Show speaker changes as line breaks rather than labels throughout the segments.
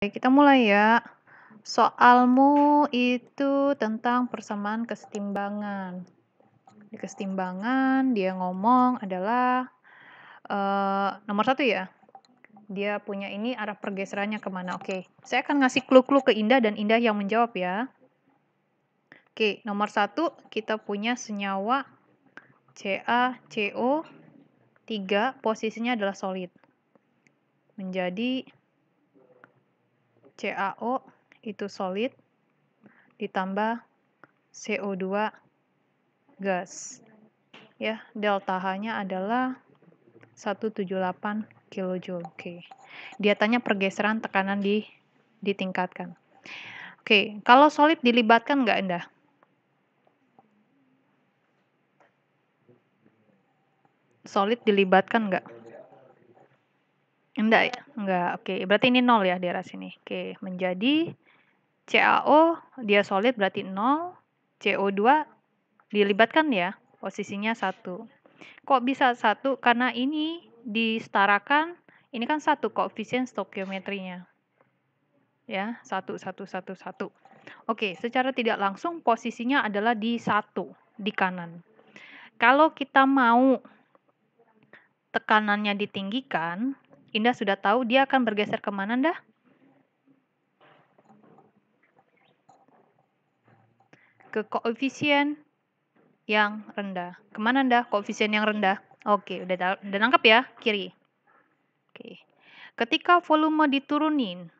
Kita mulai ya. Soalmu itu tentang persamaan kesetimbangan. Di kesetimbangan dia ngomong adalah nomor 1 ya. Dia punya ini arah pergeserannya kemana. Oke, saya akan ngasih clue-clue ke Indah dan Indah yang menjawab ya. Oke, nomor 1 kita punya senyawa CaCO3 posisinya adalah solid. Menjadi CaO itu solid ditambah CO2 gas. Ya, delta H-nya adalah 178 kJ. Oke. Dia tanya pergeseran tekanan ditingkatkan. Oke, kalau solid dilibatkan nggak, Indah? Solid dilibatkan nggak? Enggak ya? Enggak. Oke, berarti ini 0 ya di arah sini. Oke, menjadi CaO dia solid berarti 0, CO2 dilibatkan ya, posisinya 1. Kok bisa 1? Karena ini disetarakan, ini kan 1 koefisien stokiometrinya. Ya, 1, 1, 1, 1. Oke, secara tidak langsung posisinya adalah di 1, di kanan. Kalau kita mau tekanannya ditinggikan, Indah sudah tahu dia akan bergeser kemana, Indah? Ke koefisien yang rendah. Kemana, Indah? Koefisien yang rendah. Oke, udah nangkep ya? Kiri. Oke. Ketika volume diturunin,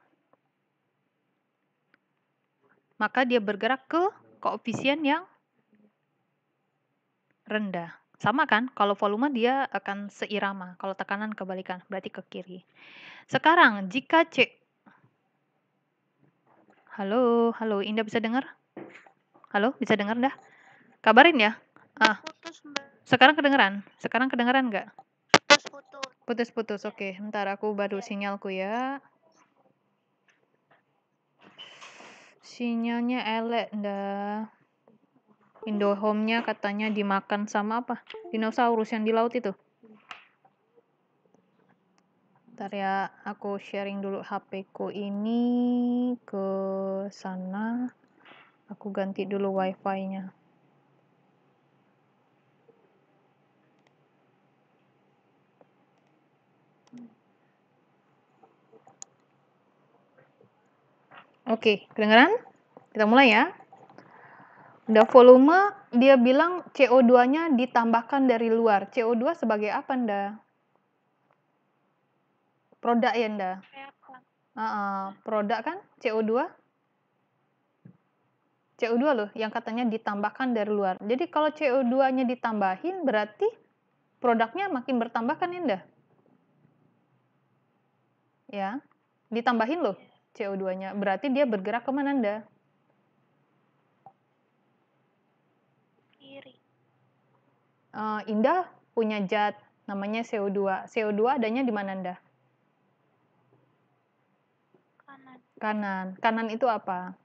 maka dia bergerak ke koefisien yang rendah. Sama kan? Kalau volume dia akan seirama. Kalau tekanan kebalikan, berarti ke kiri. Sekarang, jika Halo, halo, Indah bisa dengar? Halo, bisa dengar dah? Kabarin ya.
Putus, Mbak.
Sekarang kedengeran? Sekarang kedengeran nggak?
Putus-putus.
Putus-putus, oke. Ntar aku baru sinyalku ya. Sinyalnya elek dah. Indohome-nya katanya dimakan sama apa? Dinosaurus yang di laut itu. Ntar ya, aku sharing dulu HP-ku ini ke sana. Aku ganti dulu wifi-nya. Oke, kedengeran? Kita mulai ya. Udah volume, dia bilang CO2-nya ditambahkan dari luar. CO2 sebagai apa, Nda? Produk ya, Nda? Produk kan CO2? CO2 loh, yang katanya ditambahkan dari luar. Jadi kalau CO2-nya ditambahin, berarti produknya makin bertambah kan, Nda? Ya, ditambahin loh CO2-nya. Berarti dia bergerak kemana, Nda?
Kiri.
Indah punya zat namanya CO2. CO2 adanya di mana, Nda?
Kanan.
Kanan. Kanan itu apa?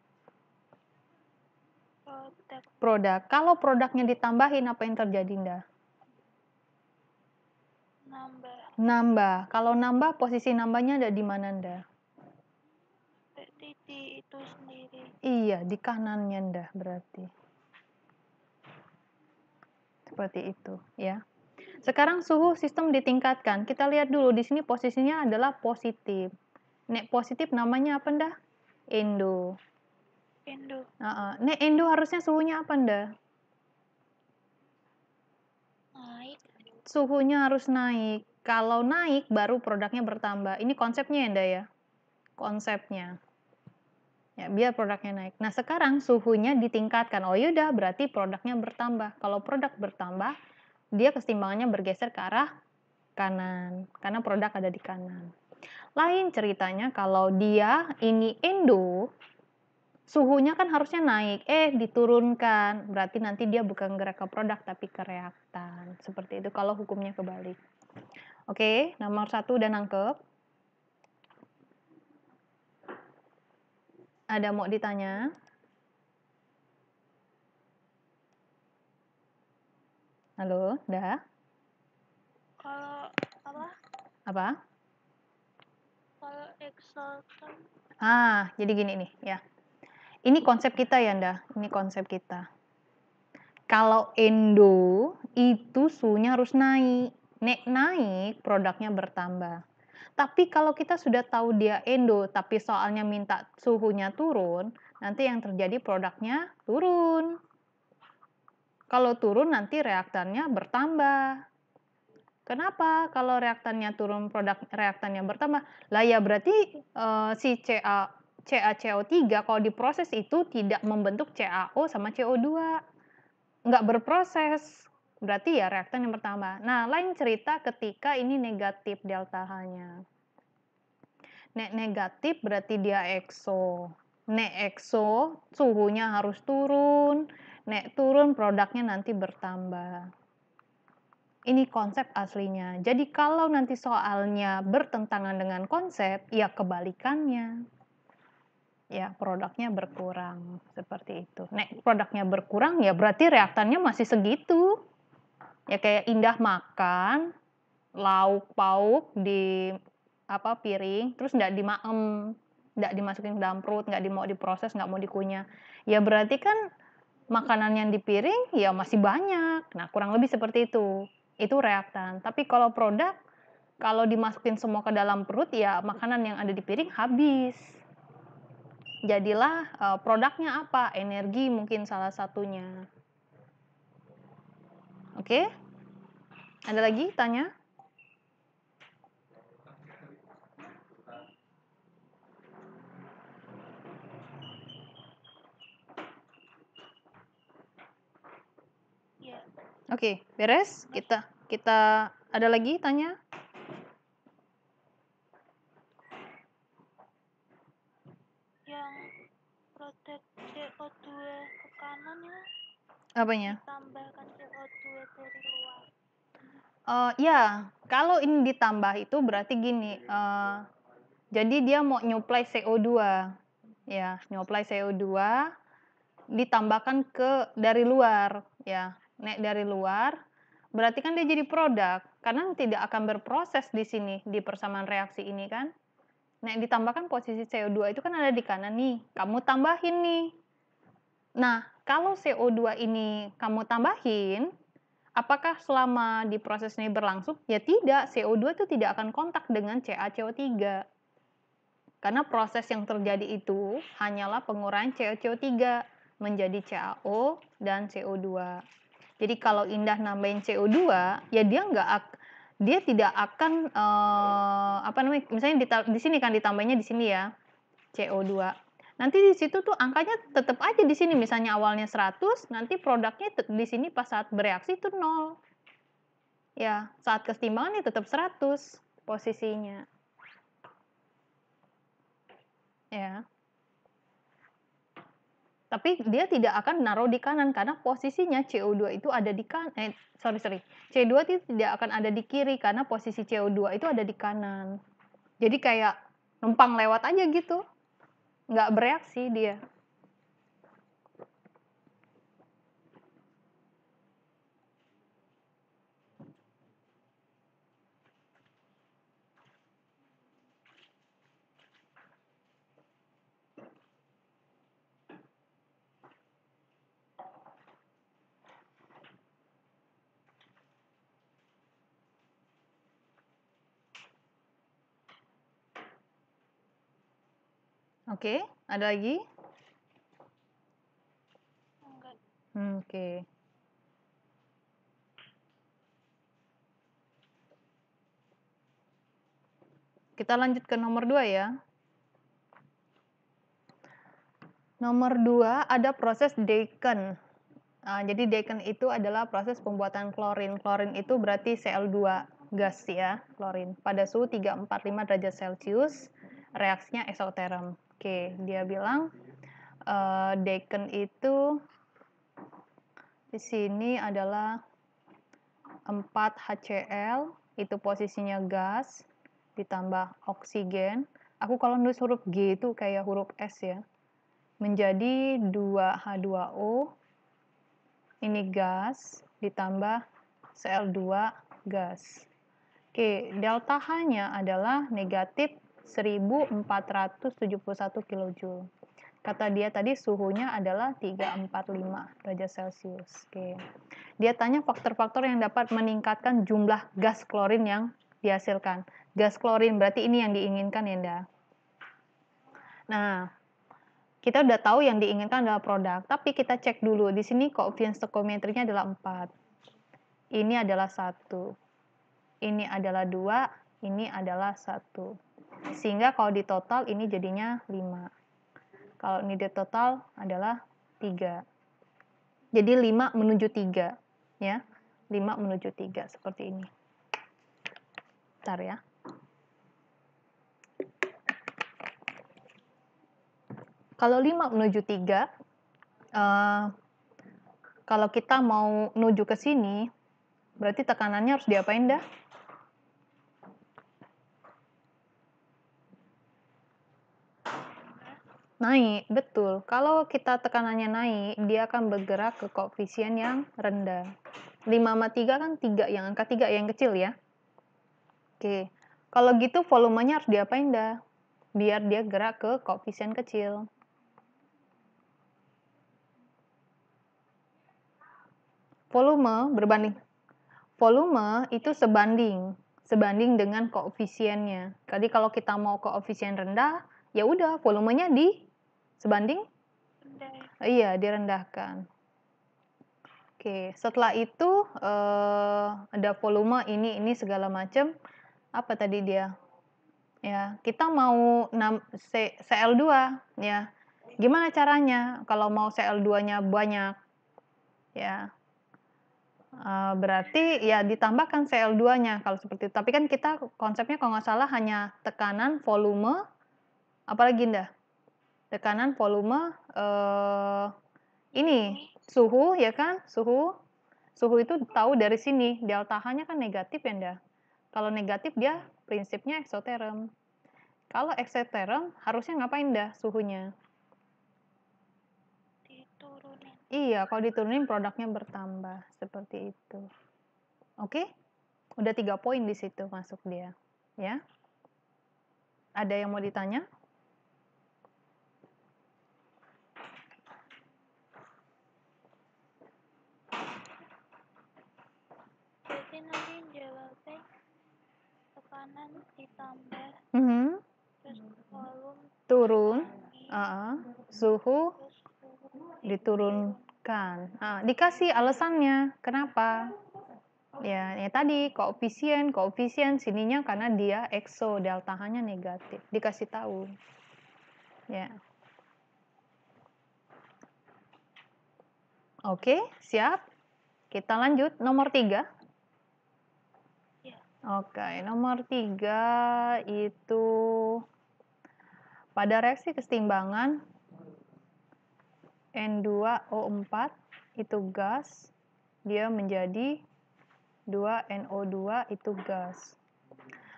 Produk.
Produk. Kalau produknya ditambahin, apa yang terjadi, Nda?
Nambah.
Nambah. Kalau nambah, posisi nambahnya ada di mana, Nda?
Titik itu sendiri.
Iya, di kanannya, Nda, berarti. Seperti itu, ya. Sekarang suhu sistem ditingkatkan. Kita lihat dulu, di sini posisinya adalah positif. Nek positif namanya apa, Nda? Endo.
Indo.
Nek endo harusnya suhunya apa, Nda?
Naik.
Suhunya harus naik. Kalau naik, baru produknya bertambah. Ini konsepnya, Nda, ya. Konsepnya. Ya, biar produknya naik. Nah, sekarang suhunya ditingkatkan. Oh yaudah, berarti produknya bertambah. Kalau produk bertambah, dia kesetimbangannya bergeser ke arah kanan. Karena produk ada di kanan. Lain ceritanya kalau dia ini endo, suhunya kan harusnya naik. Diturunkan. Berarti nanti dia bukan gerak ke produk, tapi ke reaktan. Seperti itu kalau hukumnya kebalik. Oke, nomor 1 udah nangkep. Ada mau ditanya? Halo, dah?
Kalau apa?
Apa?
Kalau exaltan.
Jadi gini nih ya. Ini konsep kita ya, Nda. Ini konsep kita. Kalau endo itu suhunya harus naik. Nek naik, produknya bertambah. Tapi kalau kita sudah tahu dia endo, tapi soalnya minta suhunya turun, nanti yang terjadi produknya turun. Kalau turun nanti reaktannya bertambah. Kenapa? Kalau reaktannya turun, produk reaktannya bertambah. Lah ya berarti si CaCO3 kalau diproses itu tidak membentuk CaO sama CO2. Nggak berproses. Berarti ya reaktan yang bertambah. Nah, lain cerita ketika ini negatif delta H-nya. Nek negatif berarti dia exo. Nek exo suhunya harus turun. Nek turun produknya nanti bertambah. Ini konsep aslinya. Jadi kalau nanti soalnya bertentangan dengan konsep, ya kebalikannya. Ya, produknya berkurang. Seperti itu. Nek produknya berkurang, ya berarti reaktannya masih segitu. Ya kayak Indah makan, lauk pauk di piring, terus nggak dimaem, nggak dimasukin ke dalam perut, nggak mau diproses, nggak mau dikunyah. Ya berarti kan makanan yang di piring ya masih banyak. Nah, kurang lebih seperti itu. Itu reaktan. Tapi kalau produk, kalau dimasukin semua ke dalam perut, ya makanan yang ada di piring habis. Jadilah produknya apa? Energi mungkin salah satunya. Oke? Ada lagi tanya?
Ya.
Oke, beres? Kita ada lagi tanya?
Yang produk CO2 ke kanan ya,
Apanya?
ditambahkan CO2 dari luar.
Ya, kalau ini ditambah itu berarti gini, jadi dia mau nyuplai CO2, ya, nyuplai CO2 ditambahkan dari luar, ya, nek dari luar, berarti kan dia jadi produk, karena tidak akan berproses di sini, di persamaan reaksi ini kan. Nek ditambahkan posisi CO2 itu kan ada di kanan nih, kamu tambahin nih. Nah, kalau CO2 ini kamu tambahin, apakah selama di proses ini berlangsung? Ya tidak, CO2 itu tidak akan kontak dengan CaCO3. Karena proses yang terjadi itu hanyalah pengurangan CaCO3 menjadi CaO dan CO2. Jadi kalau Indah nambahin CO2, ya dia tidak akan misalnya di sini kan ditambahnya di sini ya, CO2. Nanti di situ tuh angkanya tetap aja di sini, misalnya awalnya 100, nanti produknya di sini pas saat bereaksi itu 0. Ya, saat kesetimbangan ya tetap 100 posisinya. Ya. Tapi dia tidak akan naruh di kanan karena posisinya CO2 itu ada di kanan. C2 itu tidak akan ada di kiri karena posisi CO2 itu ada di kanan. Jadi kayak numpang lewat aja gitu. Nggak bereaksi dia. Oke, ada lagi?
Enggak.
Oke. Kita lanjut ke nomor 2 ya. Nomor 2 ada proses Deacon. Jadi Deacon itu adalah proses pembuatan klorin. Klorin itu berarti Cl2 gas ya, klorin. Pada suhu 345 derajat Celcius, reaksinya eksoterm. Oke, dia bilang Deacon itu di sini adalah 4HCl, itu posisinya gas, ditambah oksigen. Aku kalau nulis huruf G itu kayak huruf S ya. Menjadi 2H2O, ini gas, ditambah Cl2 gas. Oke, delta H-nya adalah negatif 1471 kilojoule. Kata dia tadi suhunya adalah 345 derajat Celcius. Oke. Dia tanya faktor-faktor yang dapat meningkatkan jumlah gas klorin yang dihasilkan. Gas klorin berarti ini yang diinginkan ya, Nda. Nah, kita udah tahu yang diinginkan adalah produk, tapi kita cek dulu. Di sini koefisien stoichiometriknya adalah 4. Ini adalah 1. Ini adalah 2, ini adalah 1. Sehingga kalau di total ini jadinya 5. Kalau ini di total adalah 3. Jadi 5 menuju 3. Ya, 5 menuju 3 seperti ini. Bentar ya. Kalau 5 menuju 3, kalau kita mau menuju ke sini, berarti tekanannya harus diapain dah? Naik, betul. Kalau kita tekanannya naik, dia akan bergerak ke koefisien yang rendah. 5 sama 3 kan 3, yang angka 3 yang kecil ya. Oke, kalau gitu volumenya harus diapain dah? Biar dia gerak ke koefisien kecil. Volume berbanding. Volume itu sebanding dengan koefisiennya. Jadi kalau kita mau koefisien rendah, ya udah volumenya sebanding
rendah.
iya, direndahkan. Oke, setelah itu ada volume ini segala macam. Apa tadi dia? Ya, kita mau Cl2 ya. Gimana caranya kalau mau Cl2-nya banyak? Ya. Berarti ya ditambahkan Cl2-nya kalau seperti itu. Tapi kan kita konsepnya kalau nggak salah hanya tekanan, volume, apalagi Nda? Tekanan, volume, ini suhu ya kan? Suhu itu tahu dari sini. Delta H-nya kan negatif ya Nda? Kalau negatif dia prinsipnya eksoterm. Kalau eksoterm harusnya ngapain dah suhunya?
Diturunin.
Iya, kalau diturunin produknya bertambah seperti itu. Oke? Udah 3 poin di situ masuk dia, ya. Ada yang mau ditanya?
Jadi nanti jawabnya tekanan ditambah terus volume
Turun,
dikurangi,
suhu
terus suhu
diturunkan. Dikasih alasannya, kenapa? Ya tadi koefisien sininya karena dia ekso, delta H-nya negatif. Dikasih tahu. Ya. Oke, siap. Kita lanjut nomor 3.
Ya.
Oke, nomor 3 itu pada reaksi kesetimbangan N2O4 itu gas, dia menjadi 2NO2 itu gas.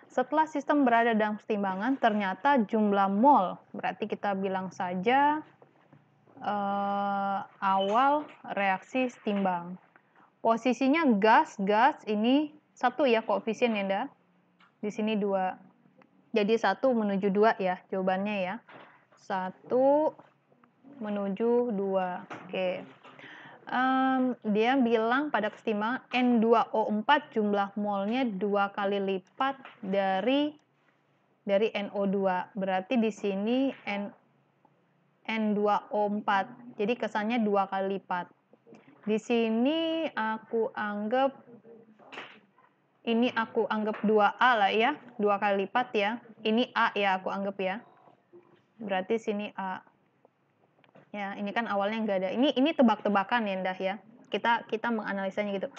Setelah sistem berada dalam kesetimbangan, ternyata jumlah mol, berarti kita bilang saja awal reaksi setimbang. Posisinya gas ini 1 ya koefisien ya, Nda. Di sini 2. Jadi 1 menuju 2 ya, jawabannya ya. 1 menuju 2. Oke. Dia bilang pada kesetimbangan N2O4 jumlah molnya 2 kali lipat dari NO2. Berarti di sini N2O4. Jadi kesannya 2 kali lipat. Di sini aku anggap 2A lah ya, 2 kali lipat ya. Ini A ya, aku anggap ya. Berarti sini A. Ya, ini kan awalnya nggak ada. Ini tebak-tebakan ya, Ndah ya. Kita menganalisanya gitu.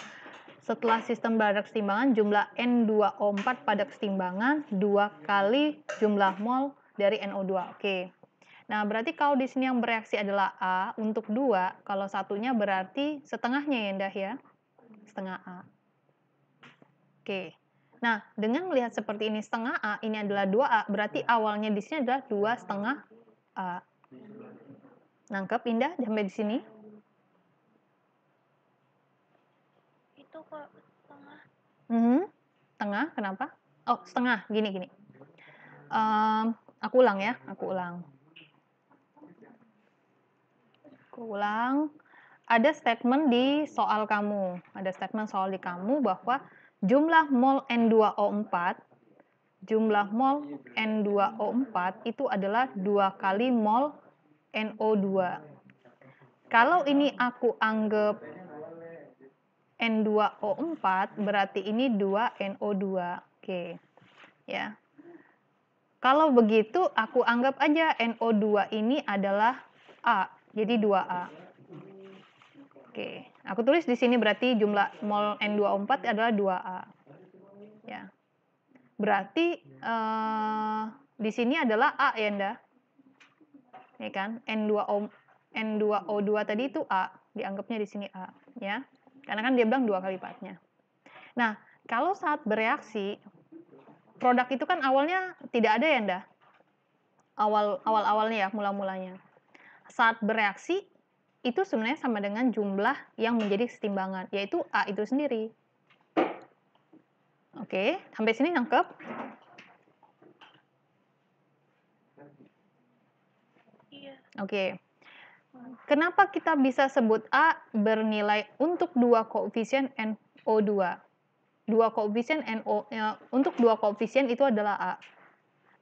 Setelah sistem berada kesetimbangan, jumlah N2O4 pada kesetimbangan 2 kali jumlah mol dari NO2. Oke. Nah, berarti kalau di sini yang bereaksi adalah A untuk 2, kalau satunya berarti setengahnya ya, Ndah ya. Setengah A. Oke. Nah, dengan melihat seperti ini setengah A, ini adalah 2A, berarti awalnya di sini adalah 2,5 A. Nangkep Indah sampai di sini?
itu kok setengah.
Setengah, kenapa? Oh, setengah, gini. Aku ulang ya, aku ulang. Ada statement di soal kamu, bahwa jumlah mol N2O4 itu adalah 2 kali mol NO2. Kalau ini aku anggap N2O4, berarti ini 2NO2. Oke. Ya. Kalau begitu, aku anggap aja NO2 ini adalah A, jadi 2A. Oke, aku tulis di sini berarti jumlah mol N2O4 adalah 2A. Ya. Berarti di sini adalah A ya, Nda? Ya kan? N2O2 tadi itu A, dianggapnya di sini A, ya. Karena kan dia bilang 2 kali lipatnya. Nah, kalau saat bereaksi, produk itu kan awalnya tidak ada ya, Nda? Awalnya ya, mula-mulanya. Saat bereaksi, itu sebenarnya sama dengan jumlah yang menjadi kesetimbangan, yaitu A itu sendiri. Oke, sampai sini nangkep?
Iya.
Oke. Kenapa kita bisa sebut A bernilai untuk 2 koefisien NO2? Untuk 2 koefisien itu adalah A.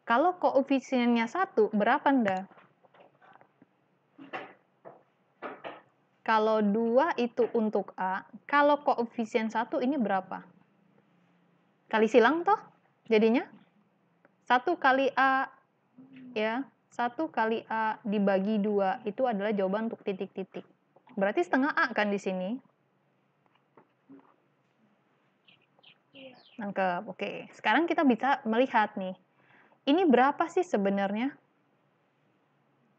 Kalau koefisiennya 1, berapa, Nda? Kalau 2 itu untuk A, kalau koefisien 1 ini berapa? Kali silang toh? Jadinya 1 kali A, ya, 1 kali A dibagi 2 itu adalah jawaban untuk titik-titik. Berarti setengah A kan di sini?
Iya.
Nangkep, oke. Sekarang kita bisa melihat nih, ini berapa sih sebenarnya?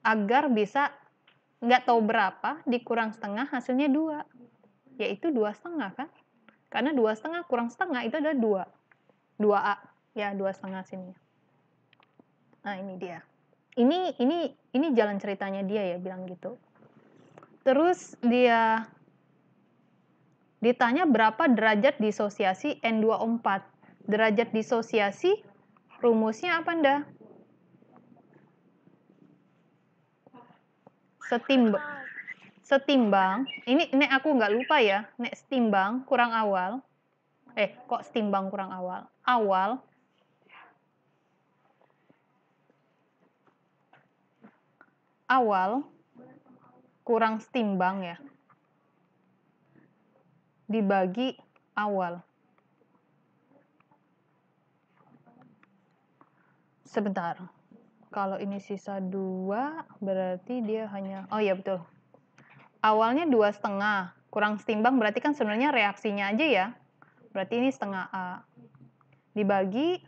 Agar bisa nggak tahu berapa, dikurang setengah hasilnya 2. Yaitu 2,5 kan? Karena 2,5 kurang setengah itu adalah 2. 2A, ya 2,5 sini. Nah, ini dia. Ini jalan ceritanya dia ya, bilang gitu. Terus dia ditanya berapa derajat disosiasi N2O4. Derajat disosiasi rumusnya apa, Nda? Setimbang. Ini aku nggak lupa ya. Nek setimbang kurang awal. Kok setimbang kurang awal? Awal kurang setimbang ya. Dibagi awal. Sebentar. Kalau ini sisa 2, berarti dia hanya... Oh iya, betul. Awalnya 2,5. Kurang setimbang berarti kan sebenarnya reaksinya aja ya. Berarti ini setengah A. Dibagi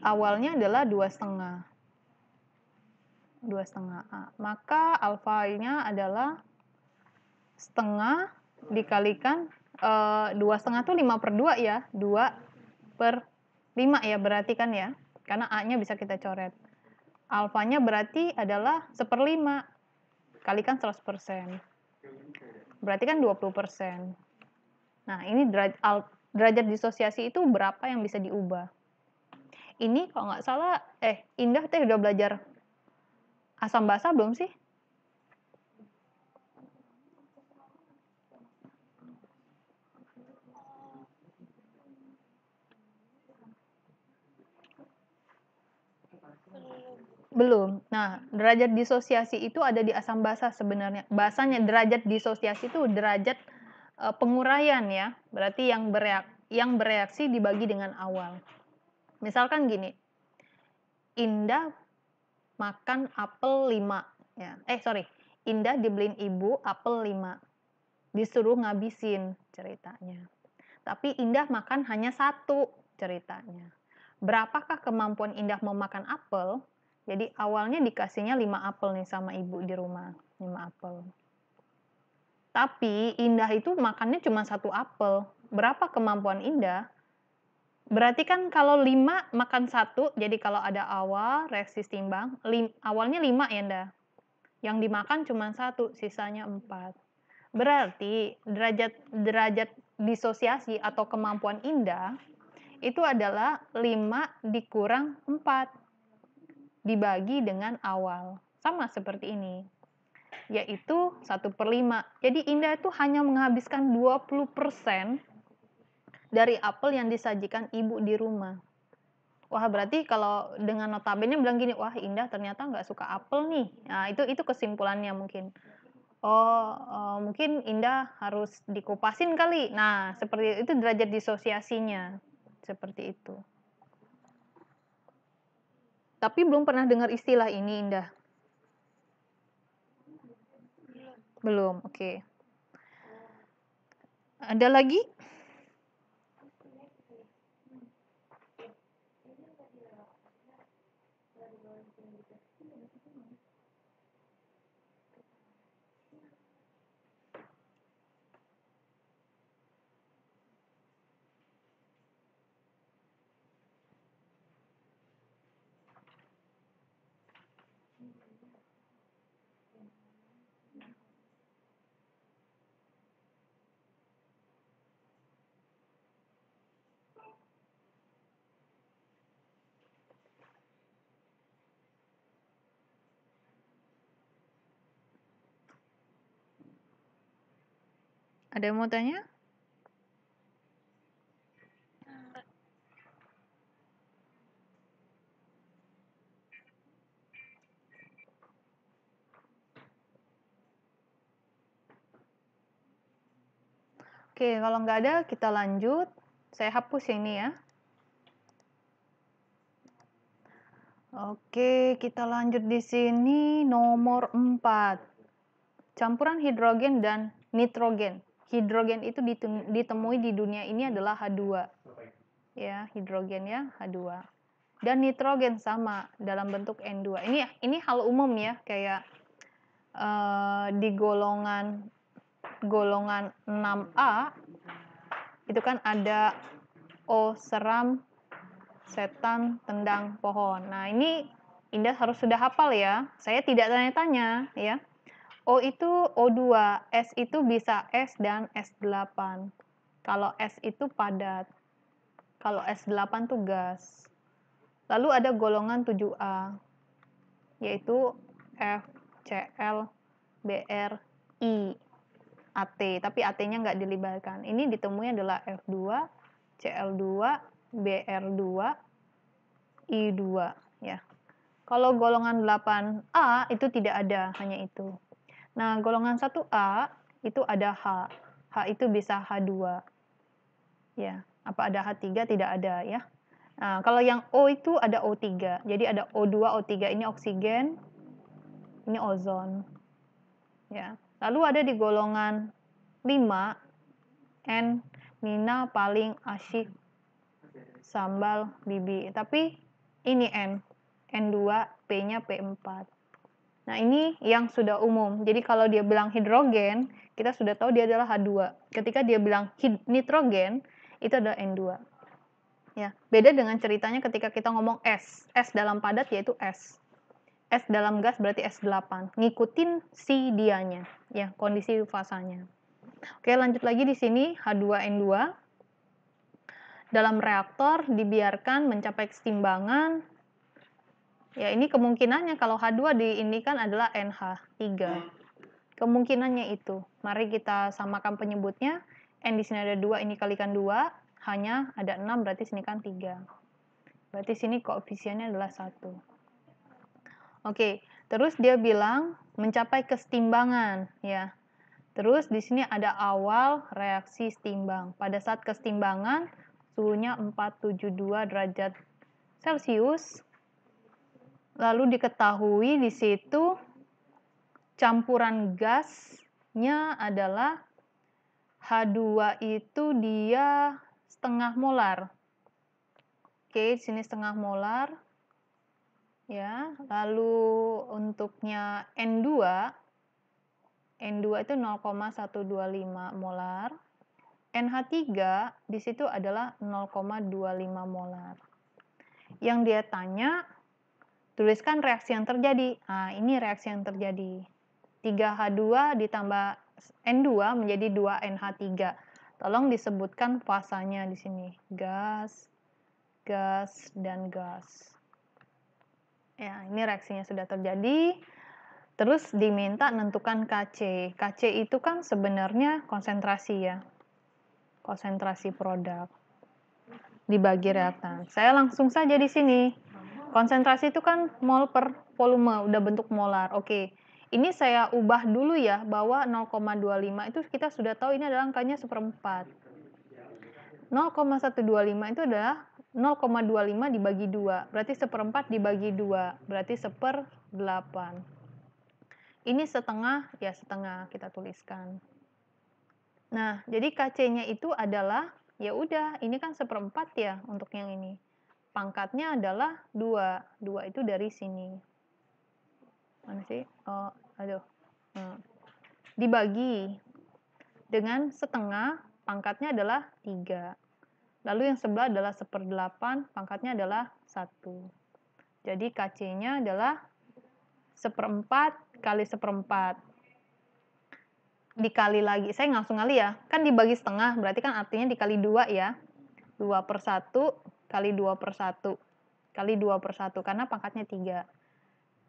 awalnya adalah 2,5. 2,5 A. Maka alfanya adalah setengah dikalikan 2,5 itu 5/2 ya. 2/5 ya berarti kan ya. Karena A-nya bisa kita coret. Alfanya berarti adalah 1/5. Kalikan 100%. Berarti kan 20%. Nah, ini derajat disosiasi itu berapa yang bisa diubah. Ini kalau nggak salah, Indah teh udah belajar asam basa belum sih? Belum. Nah, derajat disosiasi itu ada di asam basa sebenarnya. Bahasanya derajat disosiasi itu derajat penguraian ya. Berarti yang bereaksi dibagi dengan awal. Misalkan gini. Indah makan apel 5 ya. Indah dibeliin ibu apel 5. Disuruh ngabisin ceritanya. Tapi Indah makan hanya 1 ceritanya. Berapakah kemampuan Indah memakan apel? Jadi awalnya dikasihnya 5 apel nih sama ibu di rumah, 5 apel. Tapi Indah itu makannya cuma 1 apel. Berapa kemampuan Indah? Berarti kan kalau 5 makan 1, jadi kalau ada awal, reaksi setimbang, awalnya 5 ya, Nda. Yang dimakan cuma 1, sisanya 4. Berarti derajat disosiasi atau kemampuan Indah itu adalah 5 dikurang 4 dibagi dengan awal. Sama seperti ini, yaitu 1/5. Jadi Indah itu hanya menghabiskan 20% dari apel yang disajikan ibu di rumah. Wah, berarti kalau dengan notabene bilang gini, wah Indah ternyata nggak suka apel nih. Nah, itu kesimpulannya mungkin. Oh, mungkin Indah harus dikupasin kali. Nah, seperti itu derajat disosiasinya. Seperti itu. Tapi belum pernah dengar istilah ini, Indah. Belum, oke. Ada lagi? Ada yang mau tanya?
Enggak.
Oke, kalau nggak ada, kita lanjut. Saya hapus ini ya. Oke, kita lanjut di sini nomor 4. Campuran hidrogen dan nitrogen. Hidrogen itu ditemui di dunia ini adalah H2. Ya, hidrogen ya, H2. Dan nitrogen sama dalam bentuk N2. Ini hal umum ya, kayak di golongan 6A itu kan ada O seram, setan, tendang pohon. Nah, ini Indah harus sudah hafal ya. Saya tidak tanya-tanya ya. O itu O2, S itu bisa S dan S8. Kalau S itu padat. Kalau S8 tuh gas. Lalu ada golongan 7A, yaitu F, Cl, Br, I, AT. Tapi AT-nya nggak dilibatkan. Ini ditemui adalah F2, Cl2, Br2, I2. Ya. Kalau golongan 8A itu tidak ada, hanya itu. Nah, golongan 1A itu ada H. H itu bisa H2. Ya, apa ada H3? Tidak ada ya. Nah, kalau yang O itu ada O3. Jadi ada O2, O3 ini oksigen, ini ozon. Ya. Lalu ada di golongan 5 N, Nina paling asyik sambal bibi. Tapi ini N. N2, P-nya P4. Nah, ini yang sudah umum. Jadi kalau dia bilang hidrogen, kita sudah tahu dia adalah H2. Ketika dia bilang nitrogen, itu adalah N2. Ya, beda dengan ceritanya ketika kita ngomong S. S dalam padat yaitu S. S dalam gas berarti S8. Ngikutin si dianya, ya, kondisi fasanya. Oke, lanjut lagi di sini H2N2. Dalam reaktor dibiarkan mencapai keseimbangan. Ya, ini kemungkinannya kalau H2 diindikan adalah NH3. Kemungkinannya itu. Mari kita samakan penyebutnya. N di sini ada 2, ini kalikan 2. Hanya ada 6, berarti sini kan 3. Berarti sini koefisiennya adalah 1. Oke, terus dia bilang mencapai kesetimbangan, ya. Terus di sini ada awal reaksi setimbang. Pada saat kesetimbangan, suhunya 472 derajat Celcius. Lalu diketahui di situ campuran gasnya adalah H2 itu dia setengah molar. Oke, di sini setengah molar. Ya, lalu untuknya N2 itu 0,125 molar. NH3 di situ adalah 0,25 molar. Yang dia tanya Tuliskan reaksi yang terjadi. Nah, ini reaksi yang terjadi. 3H2 ditambah N2 menjadi 2NH3. Tolong disebutkan fasanya di sini. Gas, gas, dan gas. Ya, ini reaksinya sudah terjadi. Terus diminta menentukan Kc. Kc itu kan sebenarnya konsentrasi ya. Konsentrasi produk. Dibagi reaktan. Saya langsung saja di sini. Konsentrasi itu kan mol per volume, udah bentuk molar. Oke. Ini saya ubah dulu ya, bahwa 0,25 itu kita sudah tahu ini adalah angkanya seperempat. 0,125 itu adalah 0,25 dibagi 2, berarti seperempat dibagi 2, berarti 1/8. Ini setengah, ya setengah kita tuliskan. Nah, jadi Kc-nya itu adalah, ya udah, ini kan seperempat ya untuk yang ini. Pangkatnya adalah 2. 2 itu dari sini. Mana sih? Oh, aduh. Dibagi dengan setengah, pangkatnya adalah 3. Lalu yang sebelah adalah 1/8, pangkatnya adalah 1. Jadi Kc-nya adalah 1/4 kali 1/4. Dikali lagi, saya langsung kali ya. Kan dibagi setengah, berarti kan artinya dikali 2 ya. 2/1 kali 2/1 kali 2/1 karena pangkatnya 3.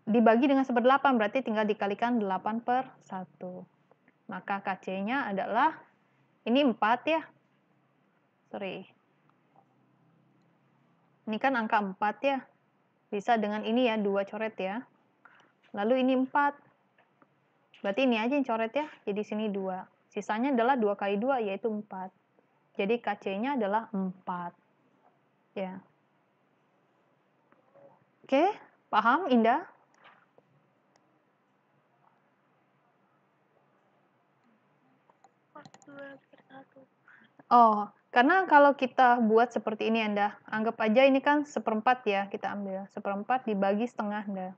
Dibagi dengan 1/8 berarti tinggal dikalikan 8/1. Maka Kc-nya adalah, ini 4 ya. Sorry. Ini kan angka 4 ya. Bisa dengan ini ya, 2 coret ya. Lalu ini 4. Berarti ini aja yang coret ya. Jadi sini 2. Sisanya adalah 2 kali 2 yaitu 4. Jadi Kc-nya adalah 4. Ya. Oke, paham Indah? Oh, karena kalau kita buat seperti ini Anda, anggap aja ini kan 1/4 ya, kita ambil. 1/4 dibagi setengah Anda.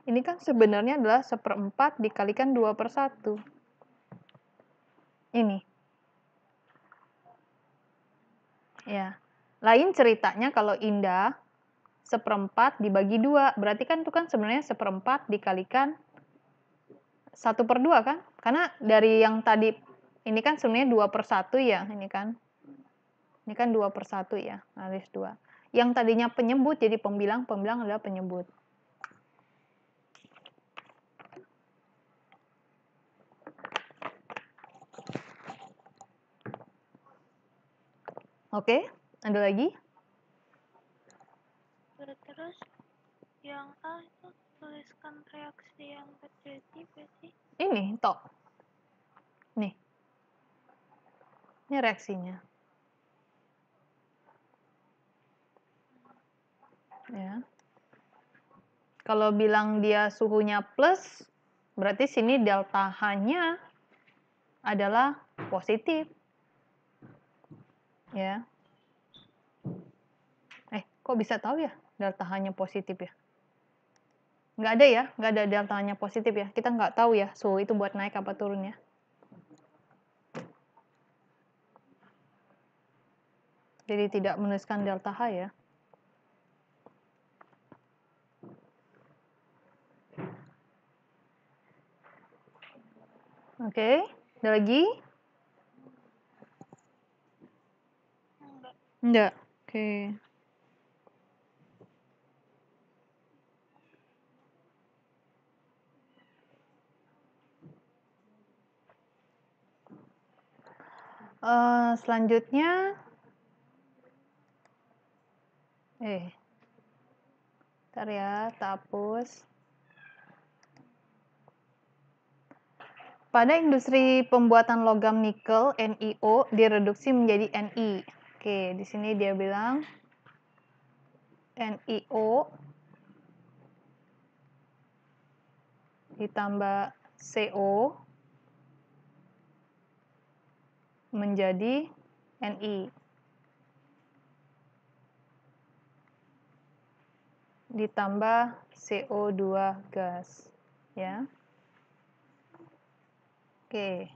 Ini kan sebenarnya adalah 1/4 dikalikan 2/1. Ini. Ya. Lain ceritanya kalau Indah 1/4 dibagi 2, berarti kan itu kan sebenarnya 1/4 dikalikan 1/2 kan? Karena dari yang tadi, ini kan sebenarnya 2/1 ya, ini kan. Ini kan 2/1 ya, alis 2. Yang tadinya penyebut jadi pembilang, pembilang adalah penyebut. Oke, ada lagi?
Terus yang A itu tuliskan reaksi yang terjadi berarti
Ini, tok. Nih. Ini reaksinya. Ya. Kalau bilang dia suhunya plus, berarti sini delta H-nya adalah positif. Ya. Kok bisa tahu ya delta H-nya positif ya? Nggak ada ya, nggak ada delta H-nya positif ya. Kita nggak tahu ya suhu itu buat naik apa turun ya. Jadi tidak menuliskan delta H ya. Oke, ada lagi? Enggak. Oke. Selanjutnya, ntar ya, tak hapus. Pada industri pembuatan logam nikel, NiO direduksi menjadi Ni. Oke, di sini dia bilang NiO ditambah CO menjadi Ni. Ditambah CO2 gas, ya. Oke.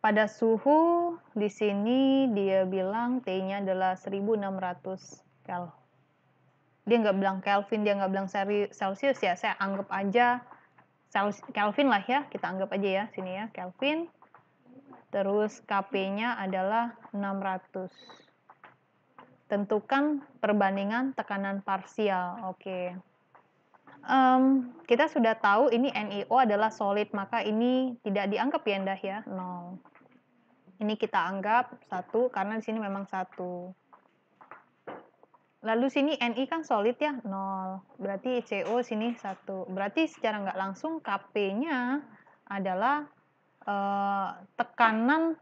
Pada suhu di sini dia bilang T-nya adalah 1600 Kelvin. dia nggak bilang Kelvin, dia nggak bilang Celsius ya, saya anggap aja Kelvin lah ya, kita anggap aja ya, sini ya, Kelvin. Terus KP-nya adalah 600. Tentukan perbandingan tekanan parsial. Oke. Kita sudah tahu ini NiO adalah solid, maka ini tidak dianggap ya Indah ya, 0. Ini kita anggap 1 karena di sini memang 1. Lalu sini Ni kan solid ya, 0. Berarti CO sini 1. Berarti secara nggak langsung Kp-nya adalah tekanan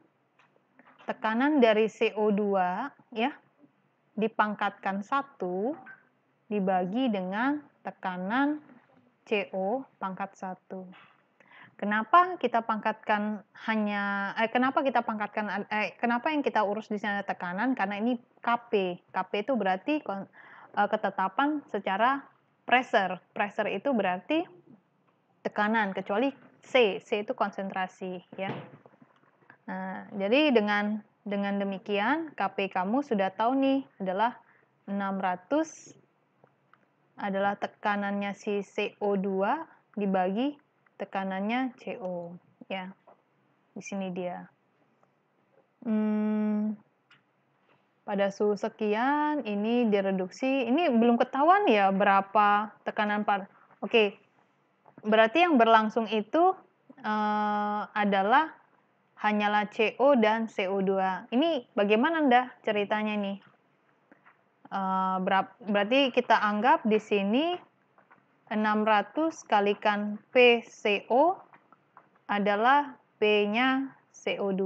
dari CO2 ya dipangkatkan 1 dibagi dengan tekanan CO pangkat 1. Kenapa kita pangkatkan kenapa yang kita urus di sana tekanan? Karena ini Kp. Kp itu berarti ketetapan secara pressure. Pressure itu berarti tekanan, kecuali C itu konsentrasi ya. Nah, jadi dengan demikian Kp kamu sudah tahu nih adalah 600 adalah tekanannya si CO2 dibagi tekanannya CO ya. Di sini dia. Pada suhu sekian ini direduksi. Ini belum ketahuan ya berapa tekanan Oke. Berarti yang berlangsung itu adalah hanyalah CO dan CO2. Ini bagaimana Anda ceritanya nih? Berarti kita anggap di sini 600 kalikan PCO adalah P-nya CO2.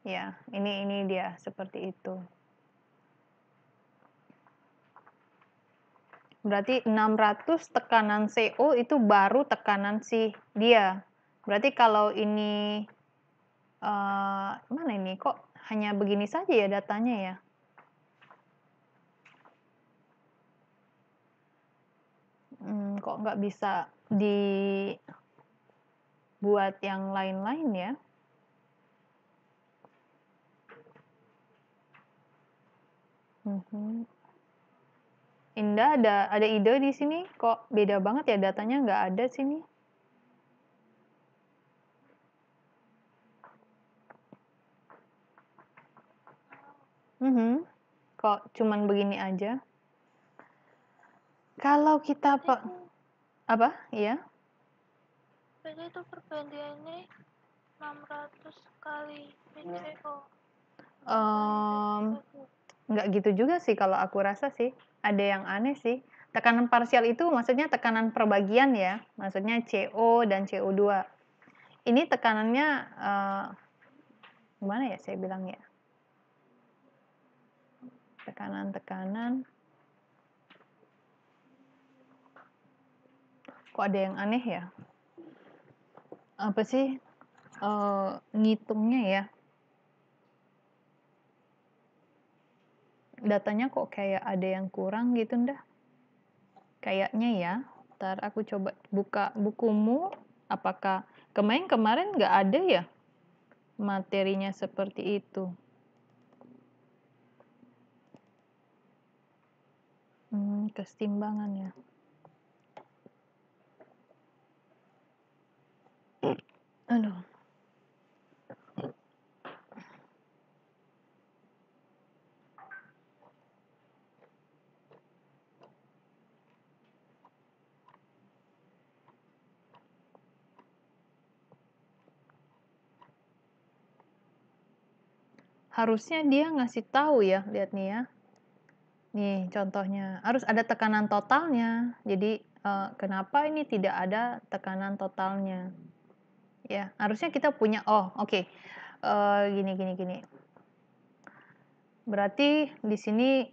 Ya, ini dia seperti itu. Berarti 600 tekanan CO itu baru tekanan si dia. Berarti kalau ini mana ini kok hanya begini saja ya datanya ya? Kok nggak bisa dibuat yang lain-lain ya? Indah ada ide di sini? Kok beda banget ya datanya nggak ada sini? Kok cuman begini aja? Kalau kita apa? Iya?
Jadi itu perbandingannya 600 kali PCO.
Nggak gitu juga sih kalau aku rasa sih. Ada yang aneh sih. Tekanan parsial itu maksudnya tekanan perbagian ya. Maksudnya CO dan CO2. Ini tekanannya gimana ya saya bilang ya? Tekanan. Kok ada yang aneh ya? Apa sih ngitungnya ya? Datanya kok kayak ada yang kurang gitu ndah. Kayaknya ya. Ntar aku coba buka bukumu. Apakah kemarin nggak ada ya materinya seperti itu? Kesetimbangan ya. Aduh. Harusnya dia ngasih tahu ya, lihat nih ya. Nih contohnya, harus ada tekanan totalnya. Jadi kenapa ini tidak ada tekanan totalnya? Ya, harusnya kita punya. Oke. Gini. Berarti di sini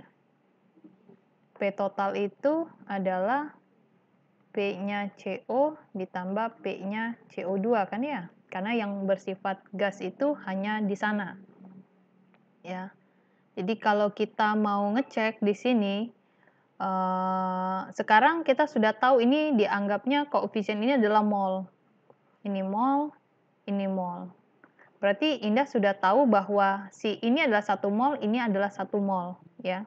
P total itu adalah P-nya CO ditambah P-nya CO2 kan ya? Karena yang bersifat gas itu hanya di sana. Ya. Jadi kalau kita mau ngecek di sini, sekarang kita sudah tahu ini dianggapnya koefisien ini adalah mol. Ini mol, ini mol. Berarti Indah sudah tahu bahwa ini adalah 1 mol, ini adalah 1 mol, ya.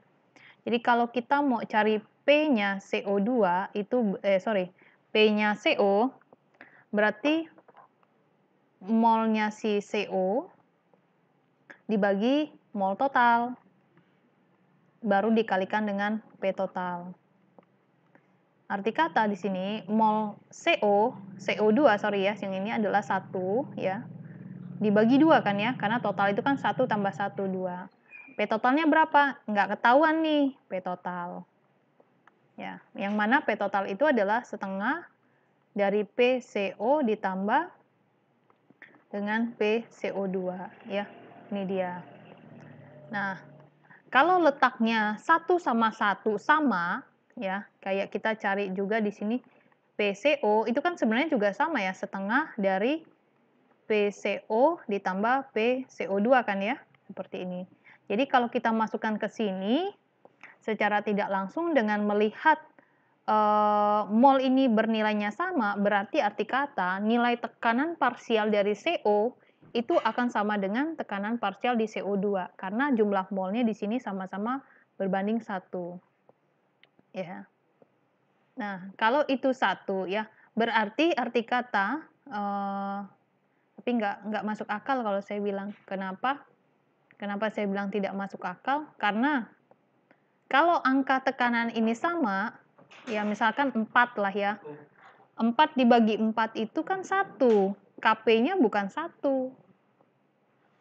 Jadi kalau kita mau cari P-nya CO2 itu P-nya CO berarti molnya si CO dibagi mol total baru dikalikan dengan P total. Arti kata di sini mol CO2 yang ini adalah 1 ya. Dibagi 2 kan ya, karena total itu kan 1 tambah 1, 2. P totalnya berapa? Nggak ketahuan nih P total. Ya, yang mana P total itu adalah setengah dari PCO ditambah dengan PCO2 ya. Ini dia. Nah, kalau letaknya 1 sama 1 sama ya, kayak kita cari juga di sini PCO itu kan sebenarnya juga sama ya, setengah dari PCO ditambah PCO2 kan ya, seperti ini. Jadi kalau kita masukkan ke sini, secara tidak langsung dengan melihat mol ini bernilainya sama, berarti arti kata nilai tekanan parsial dari CO itu akan sama dengan tekanan parsial di CO2, karena jumlah molnya di sini sama-sama berbanding 1. Ya. Nah, kalau itu 1 ya, berarti arti kata tapi nggak masuk akal kalau saya bilang. Kenapa? Kenapa saya bilang tidak masuk akal? Karena kalau angka tekanan ini sama, ya misalkan 4 lah ya. 4 dibagi 4 itu kan 1. Kp-nya bukan 1.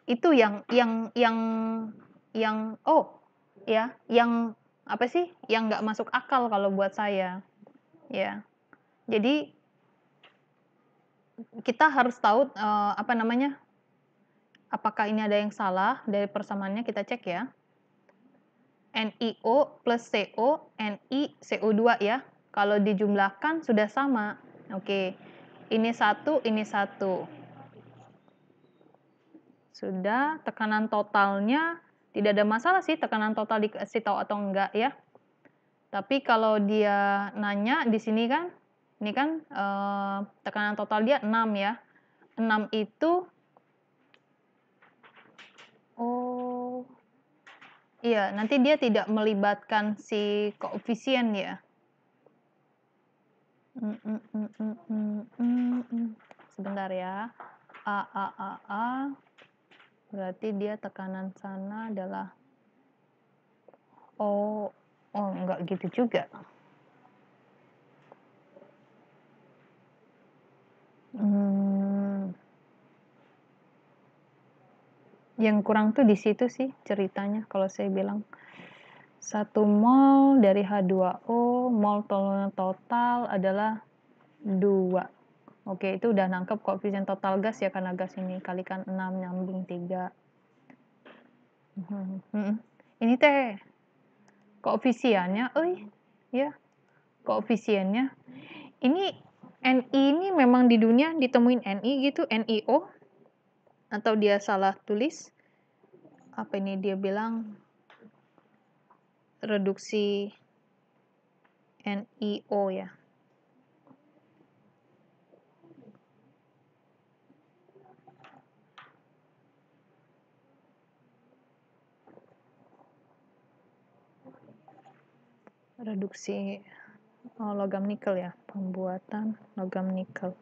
Itu yang apa sih? Yang nggak masuk akal kalau buat saya. Ya. Jadi kita harus tahu apakah ini ada yang salah dari persamaannya, kita cek ya. NiO plus CO, Ni CO2 ya. Kalau dijumlahkan sudah sama. Oke. Ini 1, ini 1. Sudah, tekanan totalnya tidak ada masalah sih tekanan total dikasih tahu atau enggak ya. Tapi kalau dia nanya di sini kan, ini kan tekanan total dia 6 ya. 6 itu iya, nanti dia tidak melibatkan si koefisien ya. Sebentar ya. A. Berarti dia tekanan sana adalah enggak gitu juga. Yang kurang tuh di situ sih ceritanya kalau saya bilang. 1 mol dari H2O, mol total adalah 2. Oke, itu udah nangkep koefisien total gas ya, karena gas ini kalikan 6 nyambung 3. Ini teh koefisiennya, ya. Koefisiennya. Ini Ni ini memang di dunia ditemuin Ni gitu, NiO. Atau dia salah tulis. Apa ini dia bilang reduksi NiO ya. Reduksi logam nikel ya, pembuatan logam nikel.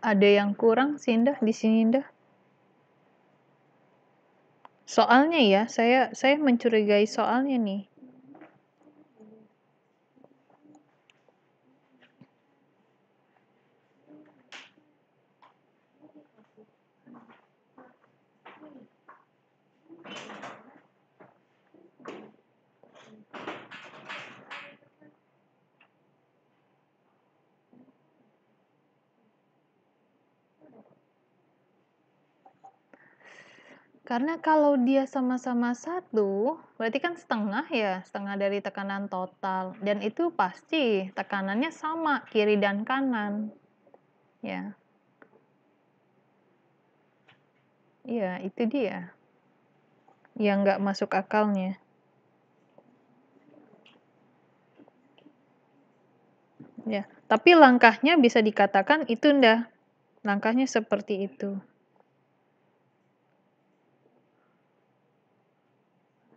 Ada yang kurang sih Indah di sini Indah. Soalnya ya, saya mencurigai soalnya nih. Karena kalau dia sama-sama 1, berarti kan setengah ya, setengah dari tekanan total. Dan itu pasti tekanannya sama, kiri dan kanan. Ya. Iya, itu dia. Yang nggak masuk akalnya. Ya. Tapi langkahnya bisa dikatakan itu ndah. Langkahnya seperti itu.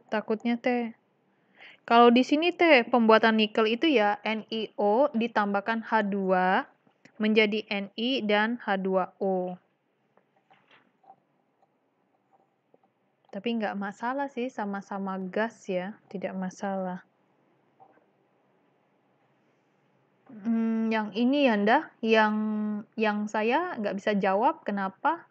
Takutnya teh. Kalau di sini teh pembuatan nikel itu ya NiO ditambahkan H2 menjadi Ni dan H2O. Tapi nggak masalah sih, sama-sama gas ya, tidak masalah. Yang ini ya ndah, yang saya nggak bisa jawab kenapa.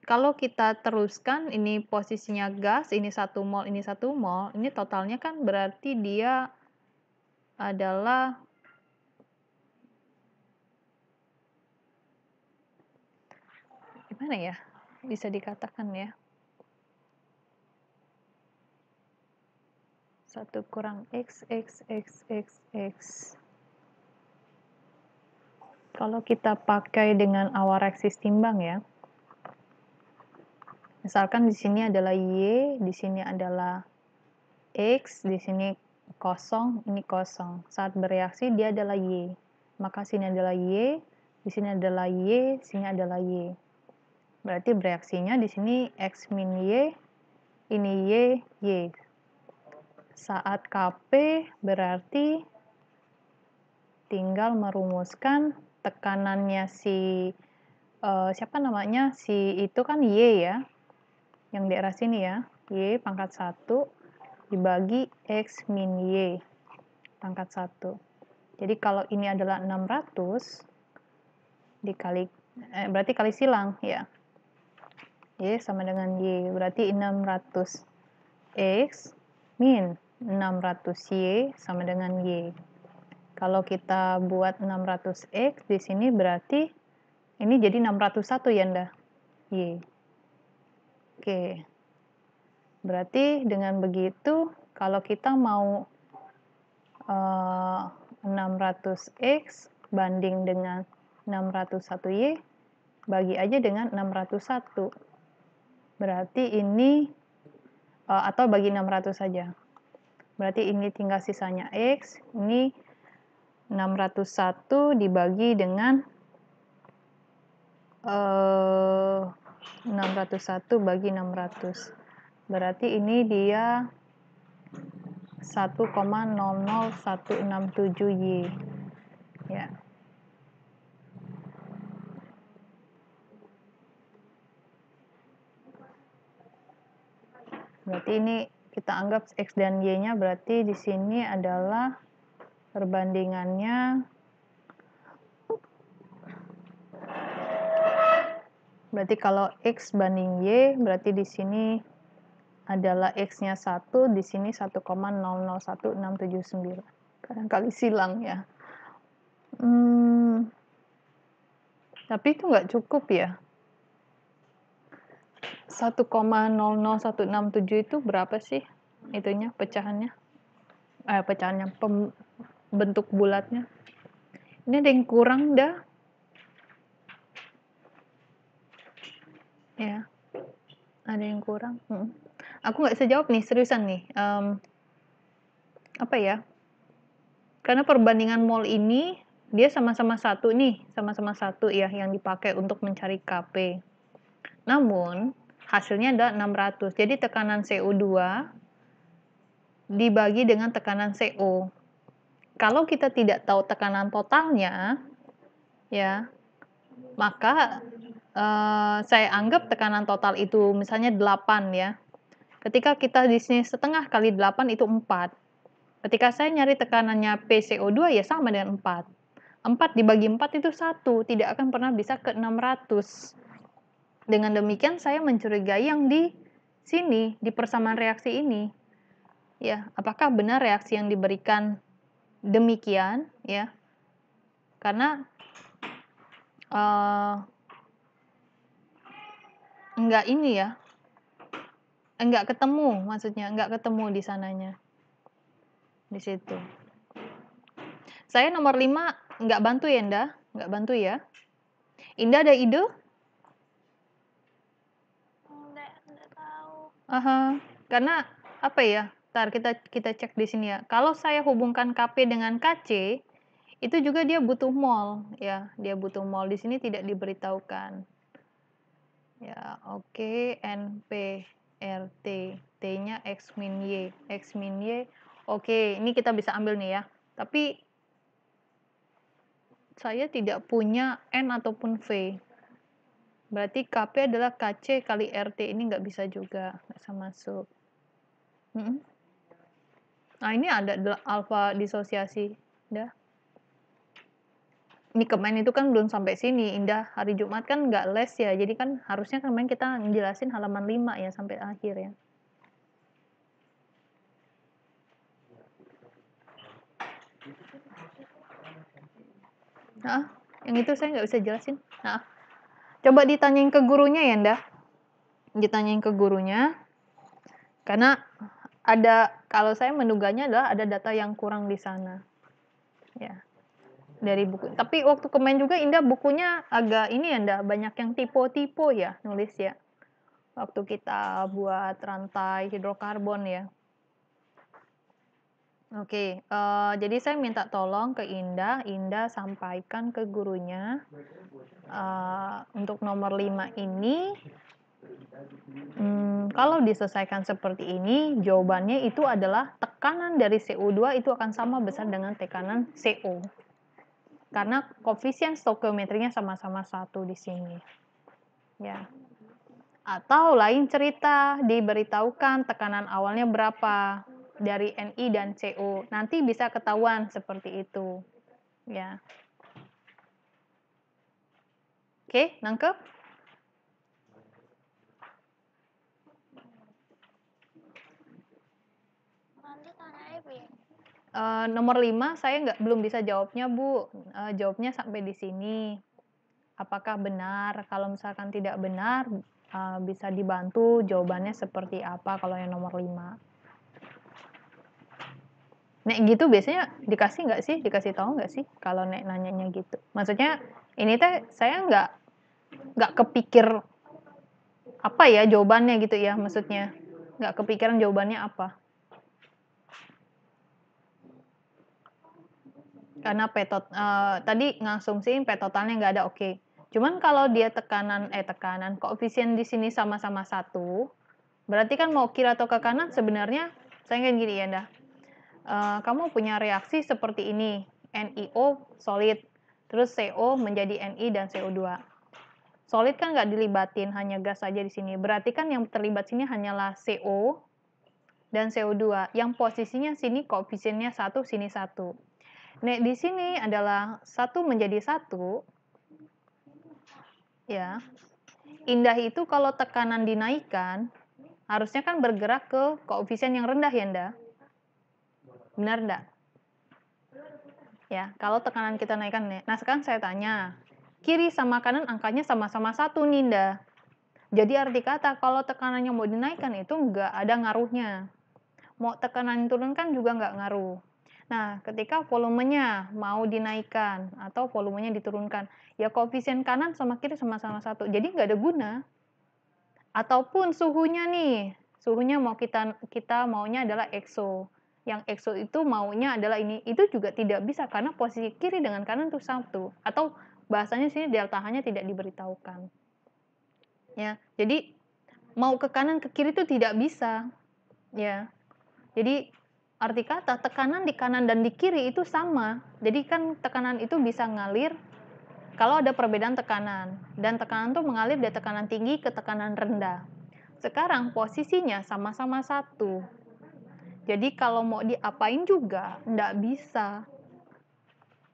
Kalau kita teruskan ini posisinya gas, ini 1 mol, ini 1 mol, ini totalnya kan berarti dia adalah gimana ya? Bisa dikatakan ya. 1 kurang X, X, X, X, X. Kalau kita pakai dengan our axis timbang ya. Misalkan di sini adalah Y, di sini adalah X, di sini kosong, ini kosong. Saat bereaksi dia adalah Y. Maka sini adalah Y, di sini adalah Y, sini adalah Y. Berarti bereaksinya di sini X min Y, ini Y, Y. Saat Kp berarti tinggal merumuskan tekanannya si siapa namanya? Si itu kan Y ya. Yang di arah sini ya. Y pangkat 1 dibagi X min Y pangkat 1. Jadi kalau ini adalah 600 dikali berarti kali silang ya. Y sama dengan Y, berarti 600 X min 600 Y sama dengan Y. Kalau kita buat 600 X di sini berarti ini jadi 601 ya ndah. Y. Oke. Berarti dengan begitu kalau kita mau 600X banding dengan 601Y, bagi aja dengan 601. Berarti ini, atau bagi 600 saja. Berarti ini tinggal sisanya X, ini 601 dibagi dengan 601 bagi 600. Berarti ini dia 1,00167Y. Ya. Berarti ini kita anggap X dan Y-nya berarti di sini adalah perbandingannya. Berarti kalau X banding Y, berarti di sini adalah X-nya 1, di sini 1,001679. Kadang-kali silang ya. Tapi itu nggak cukup ya. 1,00167 itu berapa sih? Itunya, pecahannya. Pecahannya, bentuk bulatnya. Ini ada yang kurang dah. Ya, ada yang kurang. Aku nggak bisa jawab nih, seriusan nih. Apa ya? Karena perbandingan mol ini dia sama-sama satu nih, sama-sama satu ya yang dipakai untuk mencari Kp. Namun hasilnya adalah 600. Jadi tekanan CO2 dibagi dengan tekanan CO. Kalau kita tidak tahu tekanan totalnya, ya, maka saya anggap tekanan total itu misalnya 8 ya. Ketika kita di sini setengah kali 8 itu 4. Ketika saya nyari tekanannya PCO2 ya sama dengan 4. 4 dibagi 4 itu 1, tidak akan pernah bisa ke 600. Dengan demikian saya mencurigai yang di sini, di persamaan reaksi ini. Ya, apakah benar reaksi yang diberikan demikian ya? Karena enggak ini ya, enggak ketemu, maksudnya enggak ketemu di sananya, di situ. Saya nomor 5 enggak bantu ya, Indah? Enggak bantu ya? Indah ada ide?
Enggak tahu.
Karena apa ya? Ntar kita cek di sini ya. Kalau saya hubungkan Kp dengan Kc, Itu juga dia butuh mol, ya, dia butuh mol. Di sini tidak diberitahukan. Ya, oke, NP, RT, T-nya X min Y. X min Y, oke, ini kita bisa ambil nih ya. Tapi saya tidak punya N ataupun V. Berarti KP adalah KC kali RT, ini nggak bisa juga, nggak bisa masuk. Nah, ini ada alfa disosiasi. Udah. Ini kemarin itu kan belum sampai sini, Indah. Hari Jumat kan nggak les ya, jadi kan harusnya kemarin kita ngejelasin halaman 5 ya, sampai akhir ya. Nah, yang itu saya nggak bisa jelasin. Nah, coba ditanyain ke gurunya ya, Indah. Ditanyain ke gurunya, karena ada, kalau saya menduganya adalah ada data yang kurang di sana. Ya. Dari buku. Tapi waktu kemarin juga Indah bukunya agak ini ya, Indah, banyak yang tipe-tipe ya nulis ya. Waktu kita buat rantai hidrokarbon ya. Oke, jadi saya minta tolong ke Indah, Indah sampaikan ke gurunya untuk nomor 5 ini, kalau diselesaikan seperti ini, jawabannya itu adalah tekanan dari CO2 itu akan sama besar dengan tekanan CO. Karena koefisien stoikiometrinya sama-sama 1 di sini. Ya. Atau lain cerita, diberitahukan tekanan awalnya berapa dari Ni dan CO. Nanti bisa ketahuan seperti itu. Ya. Oke, nangkep? Nomor 5 saya belum bisa jawabnya, Bu. Jawabnya sampai di sini. Apakah benar? Kalau misalkan tidak benar, bisa dibantu jawabannya seperti apa kalau yang nomor 5. Nek gitu biasanya dikasih nggak sih? Dikasih tahu nggak sih kalau Nek nanyanya gitu? Maksudnya ini teh saya nggak kepikir apa ya jawabannya gitu ya, maksudnya nggak kepikiran jawabannya apa. Karena tadi ngasumsiin P totalnya nggak ada, oke. Cuman kalau dia tekanan koefisien di sini sama-sama 1, berarti kan mau kiri atau ke kanan sebenarnya saya kayak gini ya, Ndah. Kamu punya reaksi seperti ini, NiO solid, terus CO menjadi Ni dan CO2. Solid kan nggak dilibatin, hanya gas saja di sini. Berarti kan yang terlibat sini hanyalah CO dan CO2. Yang posisinya sini koefisiennya 1, sini 1. Nah, di sini adalah 1 menjadi 1. Ya. Indah itu kalau tekanan dinaikkan, harusnya kan bergerak ke koefisien yang rendah ya, Indah. Benar enggak? Ya, kalau tekanan kita naikkan. Nah, sekarang saya tanya, kiri sama kanan angkanya sama-sama 1 nih, Indah. Jadi arti kata, kalau tekanannya mau dinaikkan itu nggak ada ngaruhnya. Mau tekanan diturunkan juga nggak ngaruh. Nah, ketika volumenya mau dinaikkan atau volumenya diturunkan, ya koefisien kanan sama kiri sama-sama 1. Jadi nggak ada guna. Ataupun suhunya nih, suhunya mau kita maunya adalah EXO. Yang EXO itu maunya adalah ini, itu juga tidak bisa karena posisi kiri dengan kanan itu satu. Atau bahasanya sini delta H-nya tidak diberitahukan. Ya, jadi mau ke kanan ke kiri itu tidak bisa. Ya. Jadi arti kata tekanan di kanan dan di kiri itu sama. Jadi kan tekanan itu bisa ngalir kalau ada perbedaan tekanan. Dan tekanan itu mengalir dari tekanan tinggi ke tekanan rendah. Sekarang posisinya sama-sama 1. Jadi kalau mau diapain juga enggak bisa.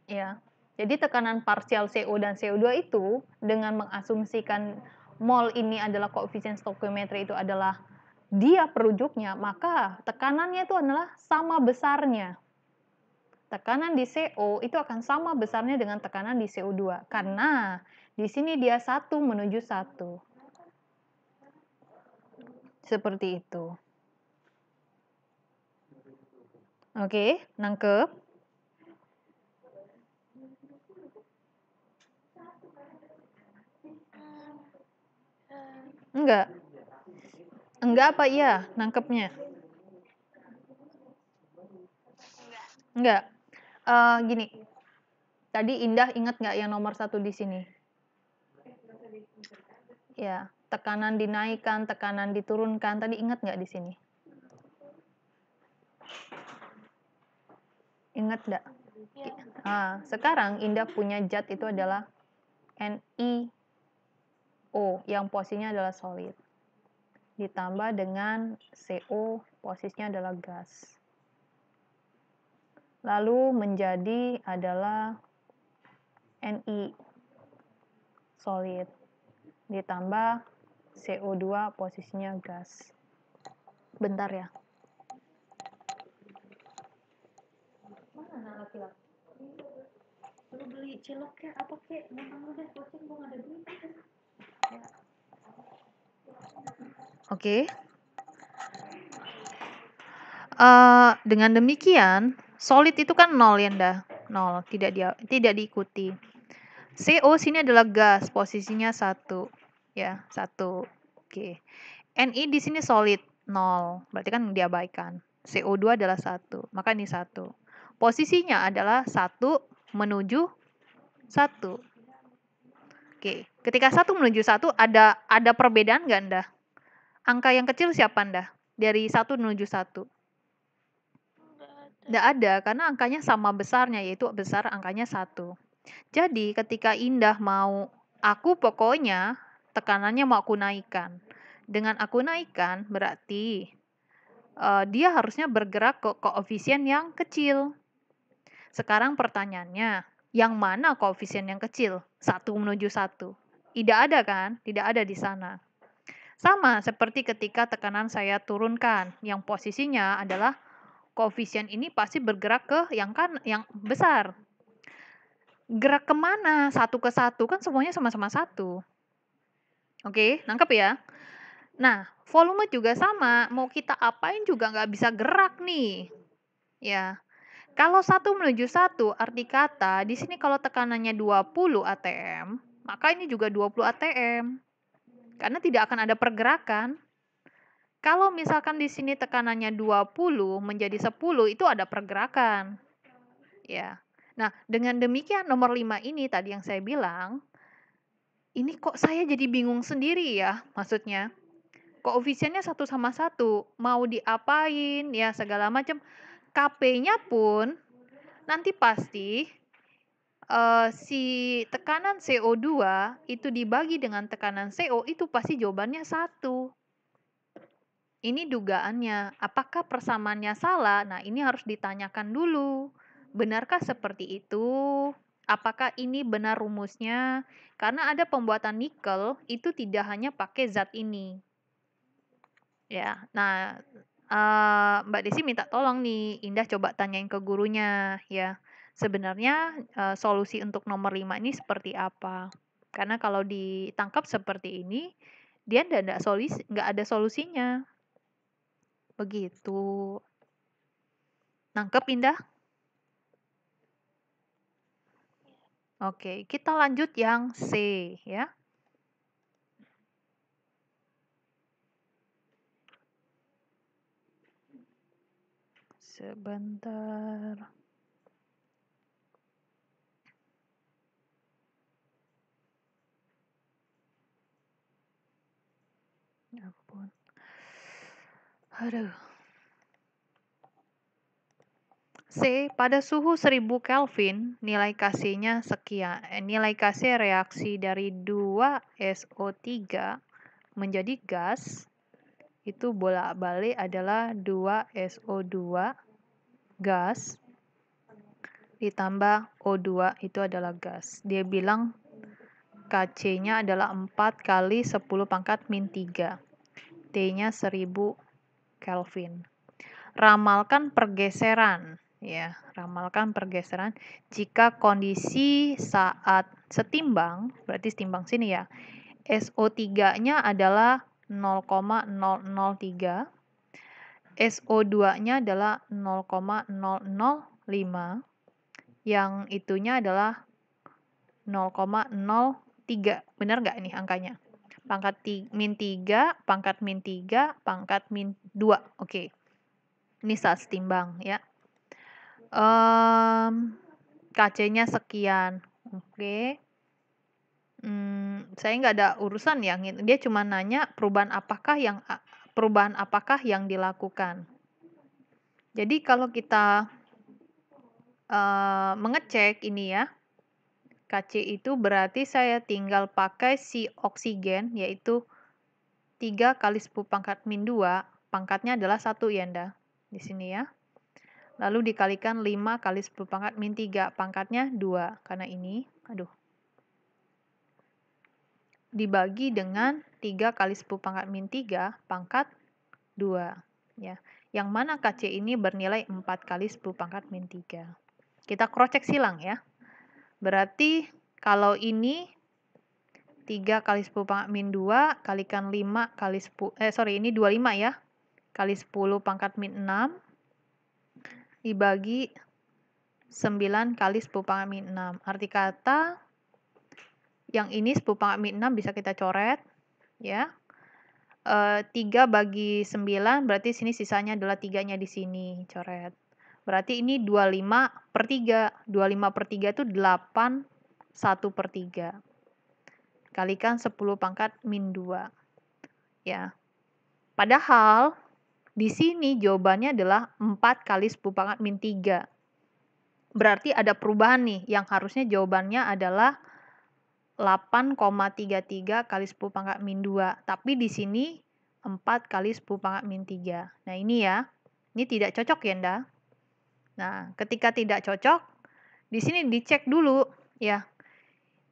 Ya. Jadi tekanan parsial CO dan CO2 itu dengan mengasumsikan mol ini adalah koefisien stoikiometri itu adalah dia perujuknya, maka tekanannya itu adalah sama besarnya. Tekanan di CO itu akan sama besarnya dengan tekanan di CO2. Karena di sini dia 1 menuju 1. Seperti itu. Oke, nangkep? Enggak. Enggak apa iya nangkepnya? Enggak. Gini, Tadi Indah ingat nggak yang nomor 1 di sini? Ya, tekanan dinaikkan, tekanan diturunkan. Tadi ingat nggak di sini? Ingat nggak?
Ya.
Sekarang Indah punya zat itu adalah NiO yang posisinya adalah solid. Ditambah dengan CO posisinya adalah gas. Lalu menjadi adalah Ni solid. Ditambah CO2 posisinya gas. Bentar ya. Mana laki-laki? Lu beli cilok kayak apa kayak? Gampang udah, kucing gua nggak ada duit. Oke. Dengan demikian, solid itu kan 0 ya, Nda. 0, tidak diikuti. CO sini adalah gas, posisinya 1. Ya, 1. Oke. Ni di sini solid, 0. Berarti kan diabaikan. CO2 adalah 1, maka ini 1. Posisinya adalah 1 menuju 1. Oke, ketika 1 menuju 1 ada perbedaan nggak, Nda? Angka yang kecil siapa, Nda? Dari 1 menuju 1. Nggak ada, karena angkanya sama besarnya, yaitu besar angkanya 1. Jadi ketika Indah mau, aku pokoknya tekanannya mau aku naikkan. Dengan aku naikkan berarti dia harusnya bergerak ke koefisien yang kecil. Sekarang pertanyaannya, yang mana koefisien yang kecil? 1 menuju 1. Tidak ada kan? Tidak ada di sana. Sama seperti ketika tekanan saya turunkan, yang posisinya adalah koefisien ini pasti bergerak ke yang besar. Gerak kemana? 1 ke 1 kan semuanya sama-sama 1. Oke, nangkep ya? Nah, volume juga sama. Mau kita apain juga nggak bisa gerak nih. Ya. Kalau 1 menuju 1, arti kata di sini kalau tekanannya 20 atm, maka ini juga 20 atm. Karena tidak akan ada pergerakan. Kalau misalkan di sini tekanannya 20 menjadi 10, itu ada pergerakan. Ya. Nah, dengan demikian nomor 5 ini tadi yang saya bilang, ini kok saya jadi bingung sendiri ya, maksudnya. Koefisiennya 1 sama 1, mau diapain, ya segala macam. Kp-nya pun nanti pasti si tekanan CO2 itu dibagi dengan tekanan CO itu pasti jawabannya 1. Ini dugaannya. Apakah persamaannya salah? Nah, ini harus ditanyakan dulu. Benarkah seperti itu? Apakah ini benar rumusnya? Karena ada pembuatan nikel itu tidak hanya pakai zat ini. Ya, nah Mbak Desi minta tolong nih, Indah coba tanyain ke gurunya ya. Sebenarnya solusi untuk nomor 5 ini seperti apa? Karena kalau ditangkap seperti ini, dia nggak ada solusinya. Begitu. Nangkep, Indah? Oke, kita lanjut yang C ya. Sebentar. Ya ampun. Aduh. C, pada suhu 1000 Kelvin, nilai Kc-nya sekian. Nilai Kc reaksi dari 2SO3 menjadi gas, itu bolak-balik adalah 2SO2 gas, ditambah O2 itu adalah gas. Dia bilang Kc-nya adalah 4 kali 10 pangkat min 3. T-nya 1000 Kelvin. Ramalkan pergeseran. Ya, ramalkan pergeseran jika kondisi saat setimbang, berarti setimbang sini ya. SO3-nya adalah 0,003, SO2-nya adalah 0,005, yang itunya adalah 0,03. Benar nggak ini angkanya? Pangkat min 3, pangkat min 3, pangkat min 2. Oke. Ini saat setimbang ya. KC-nya sekian. Oke. Saya nggak ada urusan ya, dia cuma nanya perubahan apakah yang dilakukan. Jadi kalau kita mengecek ini ya, KC itu berarti saya tinggal pakai si oksigen, yaitu 3 kali 10 pangkat min 2, pangkatnya adalah 1 ya, Nda, di sini ya. Lalu dikalikan 5 kali 10 pangkat min 3, pangkatnya 2, karena ini, dibagi dengan 3 kali 10 pangkat min 3, pangkat 2. Ya. Yang mana KC ini bernilai 4 kali 10 pangkat min 3. Kita cross check silang ya. Berarti kalau ini 3 kali 10 pangkat min 2 kalikan 5 kali 10, ini 25 ya, kali 10 pangkat min 6 dibagi 9 kali 10 pangkat min 6. Arti kata yang ini 10 pangkat min 6 bisa kita coret ya. 3 bagi 9 berarti sini sisanya adalah 3-nya di sini, coret. Berarti ini 25 per 3. 25 per 3 itu 8 1 per 3. Kalikan 10 pangkat min 2. Ya. Padahal di sini jawabannya adalah 4 kali 10 pangkat min 3. Berarti ada perubahan nih, yang harusnya jawabannya adalah 8,33 kali 10 pangkat min 2. Tapi di sini 4 kali 10 pangkat min 3. Nah ini ya, ini tidak cocok ya, Nda. Nah, ketika tidak cocok, di sini dicek dulu ya.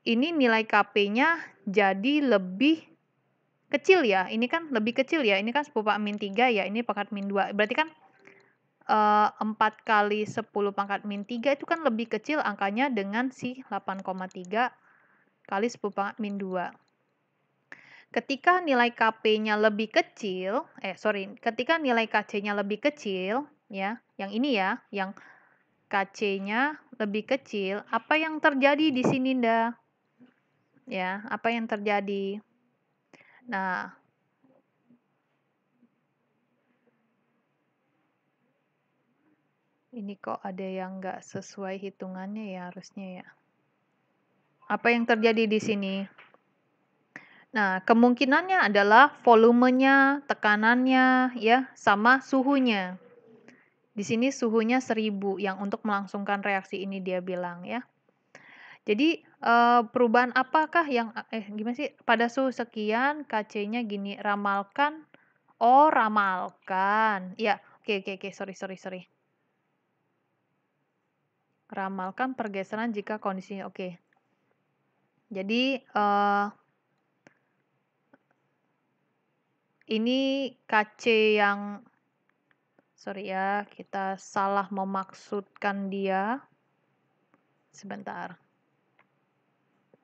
Ini nilai KP-nya jadi lebih kecil ya. Ini kan lebih kecil ya. Ini kan 10 pangkat min 3 ya. Ini pangkat min 2. Berarti kan 4 kali 10 pangkat min 3 itu kan lebih kecil angkanya dengan si 8,3 kali 10 pangkat min 2. Ketika nilai KP-nya lebih kecil, ketika nilai KC-nya lebih kecil, ya, yang ini ya, yang KC-nya lebih kecil, apa yang terjadi di sini, Nda? Ya, apa yang terjadi? Nah, ini kok ada yang nggak sesuai hitungannya ya harusnya ya. Apa yang terjadi di sini? Nah, kemungkinannya adalah volumenya, tekanannya, ya, sama suhunya. Di sini suhunya 1000 yang untuk melangsungkan reaksi ini dia bilang ya. Jadi perubahan apakah yang gimana sih? Pada suhu sekian KC-nya gini, ramalkan. Oh, ramalkan. Ya, oke, sorry. Ramalkan pergeseran jika kondisinya oke. Jadi ini KC yang sorry ya, kita salah memaksudkan dia. Sebentar.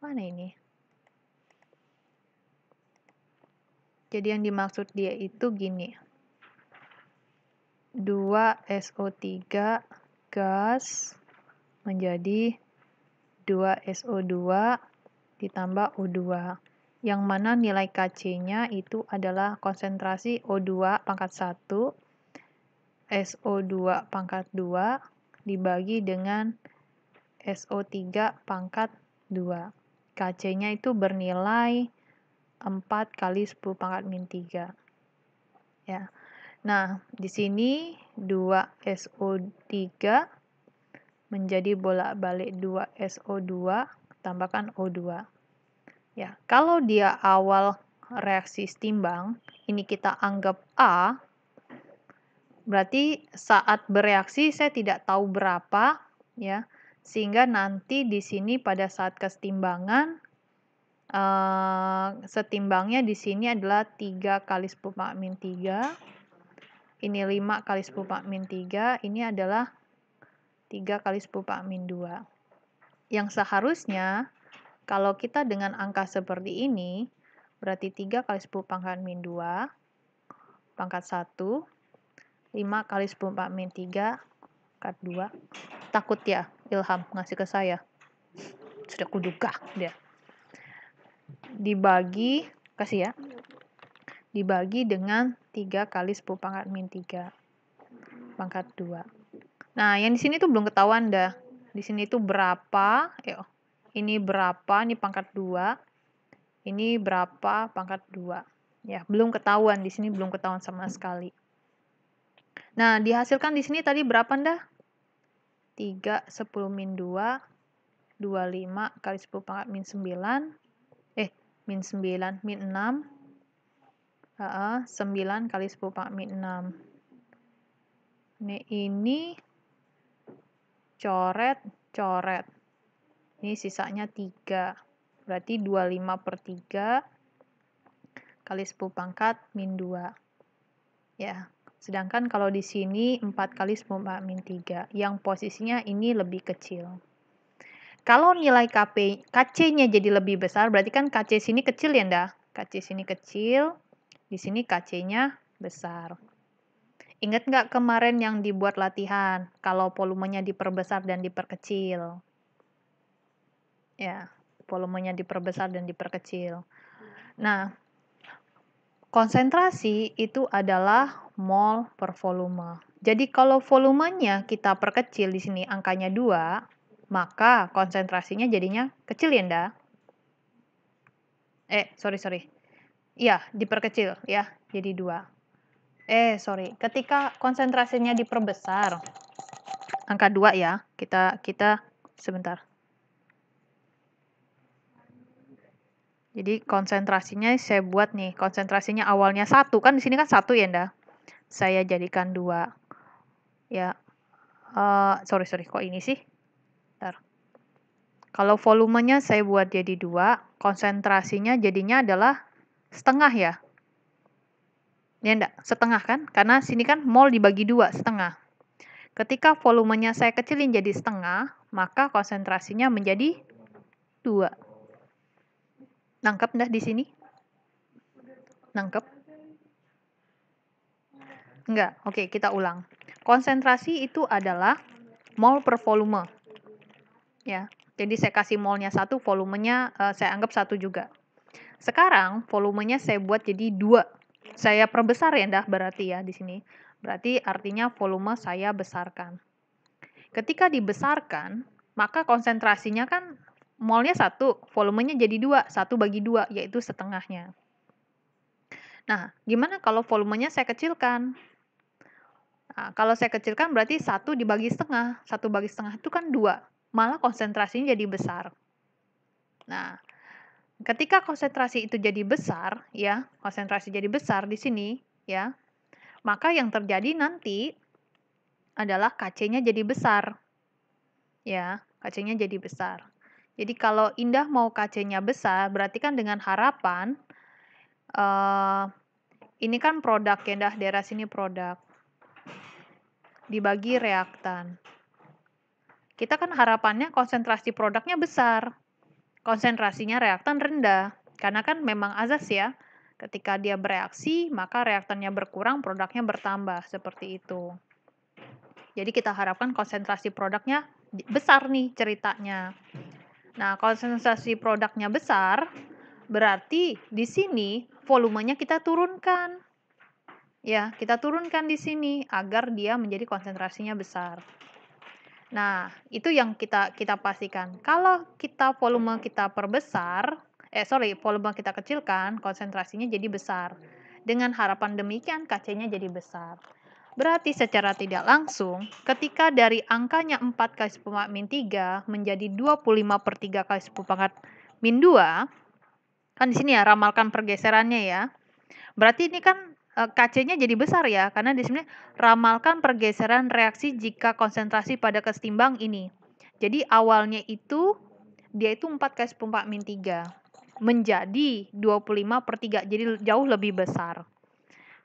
Mana ini? Jadi yang dimaksud dia itu gini. 2SO3 gas menjadi 2SO2 ditambah O2. Yang mana nilai KC-nya itu adalah konsentrasi O2 pangkat 1, SO2 pangkat 2 dibagi dengan SO3 pangkat 2. KC-nya itu bernilai 4 kali 10 pangkat min 3. Ya. Nah, di sini 2SO3 menjadi bolak-balik 2SO2 tambahkan O2. Ya, kalau dia awal reaksi setimbang, ini kita anggap A, berarti saat bereaksi saya tidak tahu berapa, ya, sehingga nanti di sini pada saat kesetimbangan, setimbangnya di sini adalah 3 kali 10 pangkat min 3, ini 5 kali 10 pangkat min 3, ini adalah 3 kali 10 pangkat min 2. Yang seharusnya, kalau kita dengan angka seperti ini, berarti 3 kali 10 pangkat min 2, pangkat 1, 5 kali 10 pangkat min 3, pangkat 2. Takut ya, Ilham ngasih ke saya. Sudah kuduga dia. Dibagi, kasih ya, dibagi dengan 3 kali 10 pangkat min 3, pangkat 2. Nah, yang di sini tuh belum ketahuan dah. Di sini itu berapa, ini berapa, ini pangkat 2, ini berapa, pangkat 2. Ya, belum ketahuan, di sini belum ketahuan sama sekali. Nah, dihasilkan di sini tadi berapa ndah? 3, 10 min 2, 25 kali 10 pangkat min 9, min 9, min 6, 9 kali 10 pangkat min 6. Ini coret. Ini sisanya 3. Berarti 25 per 3 kali 10 pangkat min 2. Ya. Sedangkan kalau di sini 4 kali 10 pangkat min 3. Yang posisinya ini lebih kecil. Kalau nilai KC-nya jadi lebih besar, berarti kan KC sini kecil ya, ndah? KC sini kecil, di sini KC-nya besar. Ingat nggak kemarin yang dibuat latihan, kalau volumenya diperbesar dan diperkecil? Ya, volumenya diperbesar dan diperkecil. Nah, konsentrasi itu adalah mol per volume. Jadi kalau volumenya kita perkecil di sini angkanya 2, maka konsentrasinya jadinya kecil ya, ndak? Sorry. Iya, diperkecil ya, jadi 2. Ketika konsentrasinya diperbesar, angka 2 ya, kita sebentar. Jadi konsentrasinya saya buat nih, konsentrasinya awalnya 1, kan di sini kan 1 ya, ndak? Saya jadikan 2. Ya, sorry, kok ini sih? Bentar. Kalau volumenya saya buat jadi 2, konsentrasinya jadinya adalah setengah ya. Ya enggak? Setengah kan? Karena sini kan mol dibagi 2, setengah. Ketika volumenya saya kecilin jadi setengah, maka konsentrasinya menjadi 2. Nangkep enggak di sini? Nangkep? Enggak. Oke, kita ulang. Konsentrasi itu adalah mol per volume. Ya. Jadi saya kasih molnya 1, volumenya saya anggap 1 juga. Sekarang volumenya saya buat jadi 2. Saya perbesar ya, ndah, berarti ya di sini. Berarti artinya volume saya besarkan. Ketika dibesarkan, maka konsentrasinya kan molnya 1, volumenya jadi 2, 1 bagi 2, yaitu setengahnya. Nah, gimana kalau volumenya saya kecilkan? Nah, kalau saya kecilkan berarti 1 dibagi setengah. 1 bagi setengah itu kan 2. Malah konsentrasinya jadi besar. Nah, ketika konsentrasi itu jadi besar, ya, konsentrasi jadi besar di sini, ya, maka yang terjadi nanti adalah KC-nya jadi besar. Ya, KC-nya jadi besar. Jadi kalau Indah mau KC-nya besar, berarti kan dengan harapan, ini kan produk ya, Indah, daerah sini produk. Dibagi reaktan. Kita kan harapannya konsentrasi produknya besar. Konsentrasinya reaktan rendah. Karena kan memang azas ya, ketika dia bereaksi, maka reaktannya berkurang, produknya bertambah. Seperti itu. Jadi kita harapkan konsentrasi produknya besar nih ceritanya. Nah, konsentrasi produknya besar, berarti di sini volumenya kita turunkan. Ya, kita turunkan di sini agar dia menjadi konsentrasinya besar. Nah, itu yang kita pastikan. Kalau kita volume kita perbesar, volume kita kecilkan, konsentrasinya jadi besar. Dengan harapan demikian, KC-nya jadi besar. Berarti secara tidak langsung, ketika dari angkanya 4 kali 10 pangkat min 3 menjadi 25 per 3 kali 10 pangkat min 2, kan di sini ya, ramalkan pergeserannya ya. Berarti ini kan KC-nya jadi besar ya, karena di sini ramalkan pergeseran reaksi jika konsentrasi pada kesetimbang ini. Jadi awalnya itu, dia itu 4 kali 10 pangkat min 3, menjadi 25 per 3, jadi jauh lebih besar.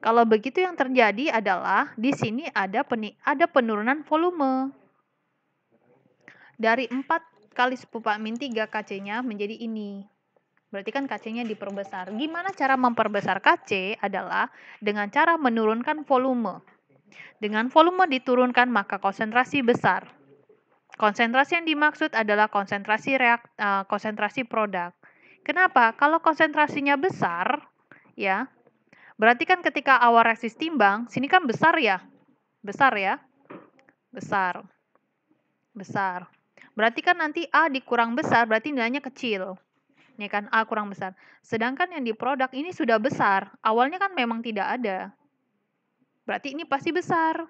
Kalau begitu yang terjadi adalah, di sini ada penurunan volume. Dari 4 kali 10 pangkat min 3 KC-nya menjadi ini. Berarti kan KC-nya diperbesar. Gimana cara memperbesar KC? Adalah dengan cara menurunkan volume. Dengan volume diturunkan, maka konsentrasi besar. Konsentrasi yang dimaksud adalah konsentrasi produk. Kenapa? Kalau konsentrasinya besar, ya, berarti kan ketika awal reaksi timbang, sini kan besar ya? Besar ya? Besar. Berarti kan nanti A dikurang besar, berarti nilainya kecil. Ini kan A kurang besar. Sedangkan yang di produk ini sudah besar. Awalnya kan memang tidak ada. Berarti ini pasti besar.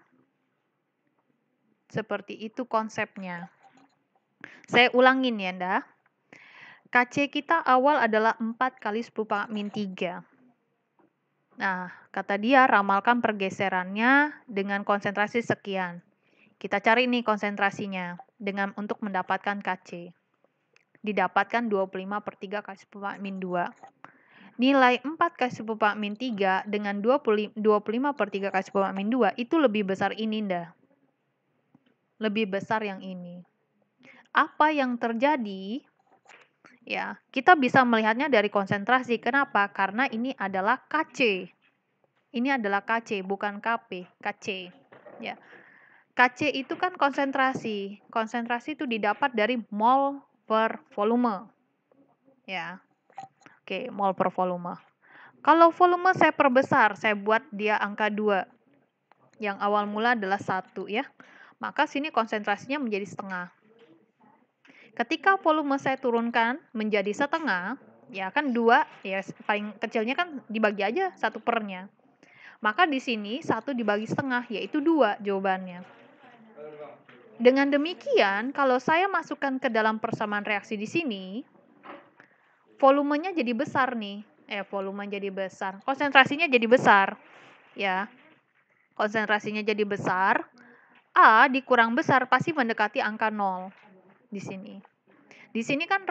Seperti itu konsepnya. Saya ulangin ya, Nda. KC kita awal adalah 4 kali 10 pangkat min 3. Nah, kata dia ramalkan pergeserannya dengan konsentrasi sekian. Kita cari nih konsentrasinya untuk mendapatkan KC. Didapatkan 25 per 3 kali 10 pangkat min 2. Nilai 4 kali 10 pangkat min 3 dengan 25 per 3 kali 10 pangkat min 2 itu lebih besar ini, Nda. Lebih besar yang ini. Apa yang terjadi? Ya, kita bisa melihatnya dari konsentrasi. Kenapa? Karena ini adalah KC. Ini adalah KC, bukan KP, KC. Ya. KC itu kan konsentrasi. Konsentrasi itu didapat dari mol per volume. Ya. Oke, mol per volume. Kalau volume saya perbesar, saya buat dia angka 2. Yang awal mula adalah 1 ya. Maka sini konsentrasinya menjadi setengah. Ketika volume saya turunkan menjadi setengah, ya kan 2, ya paling kecilnya kan dibagi aja 1 pernya. Maka di sini 1 dibagi setengah, yaitu 2 jawabannya. Dengan demikian, kalau saya masukkan ke dalam persamaan reaksi di sini, volumenya jadi besar nih. Volume jadi besar. Konsentrasinya jadi besar. Ya. Konsentrasinya jadi besar. A dikurang besar pasti mendekati angka 0 di sini. Di sini kan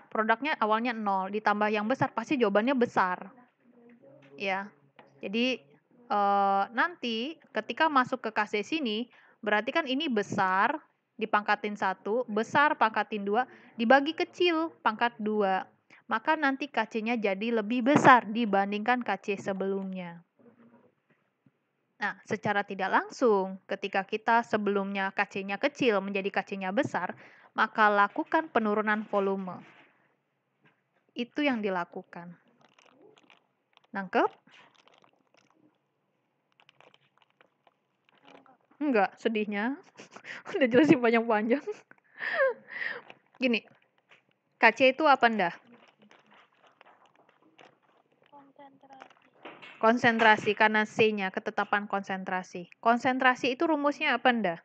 produknya awalnya 0, ditambah yang besar pasti jawabannya besar. Ya. Jadi nanti ketika masuk ke KC sini, berarti kan ini besar dipangkatin 1, besar pangkatin 2, dibagi kecil pangkat 2. Maka nanti KC-nya jadi lebih besar dibandingkan KC sebelumnya. Nah, secara tidak langsung, ketika kita sebelumnya KC-nya kecil menjadi KC-nya besar, maka lakukan penurunan volume. Itu yang dilakukan. Nangkep? Enggak, sedihnya. Udah jelasin panjang-panjang. Gini, KC itu apa, Nda? Konsentrasi, karena C-nya, ketetapan konsentrasi. Konsentrasi itu rumusnya apa, Nda?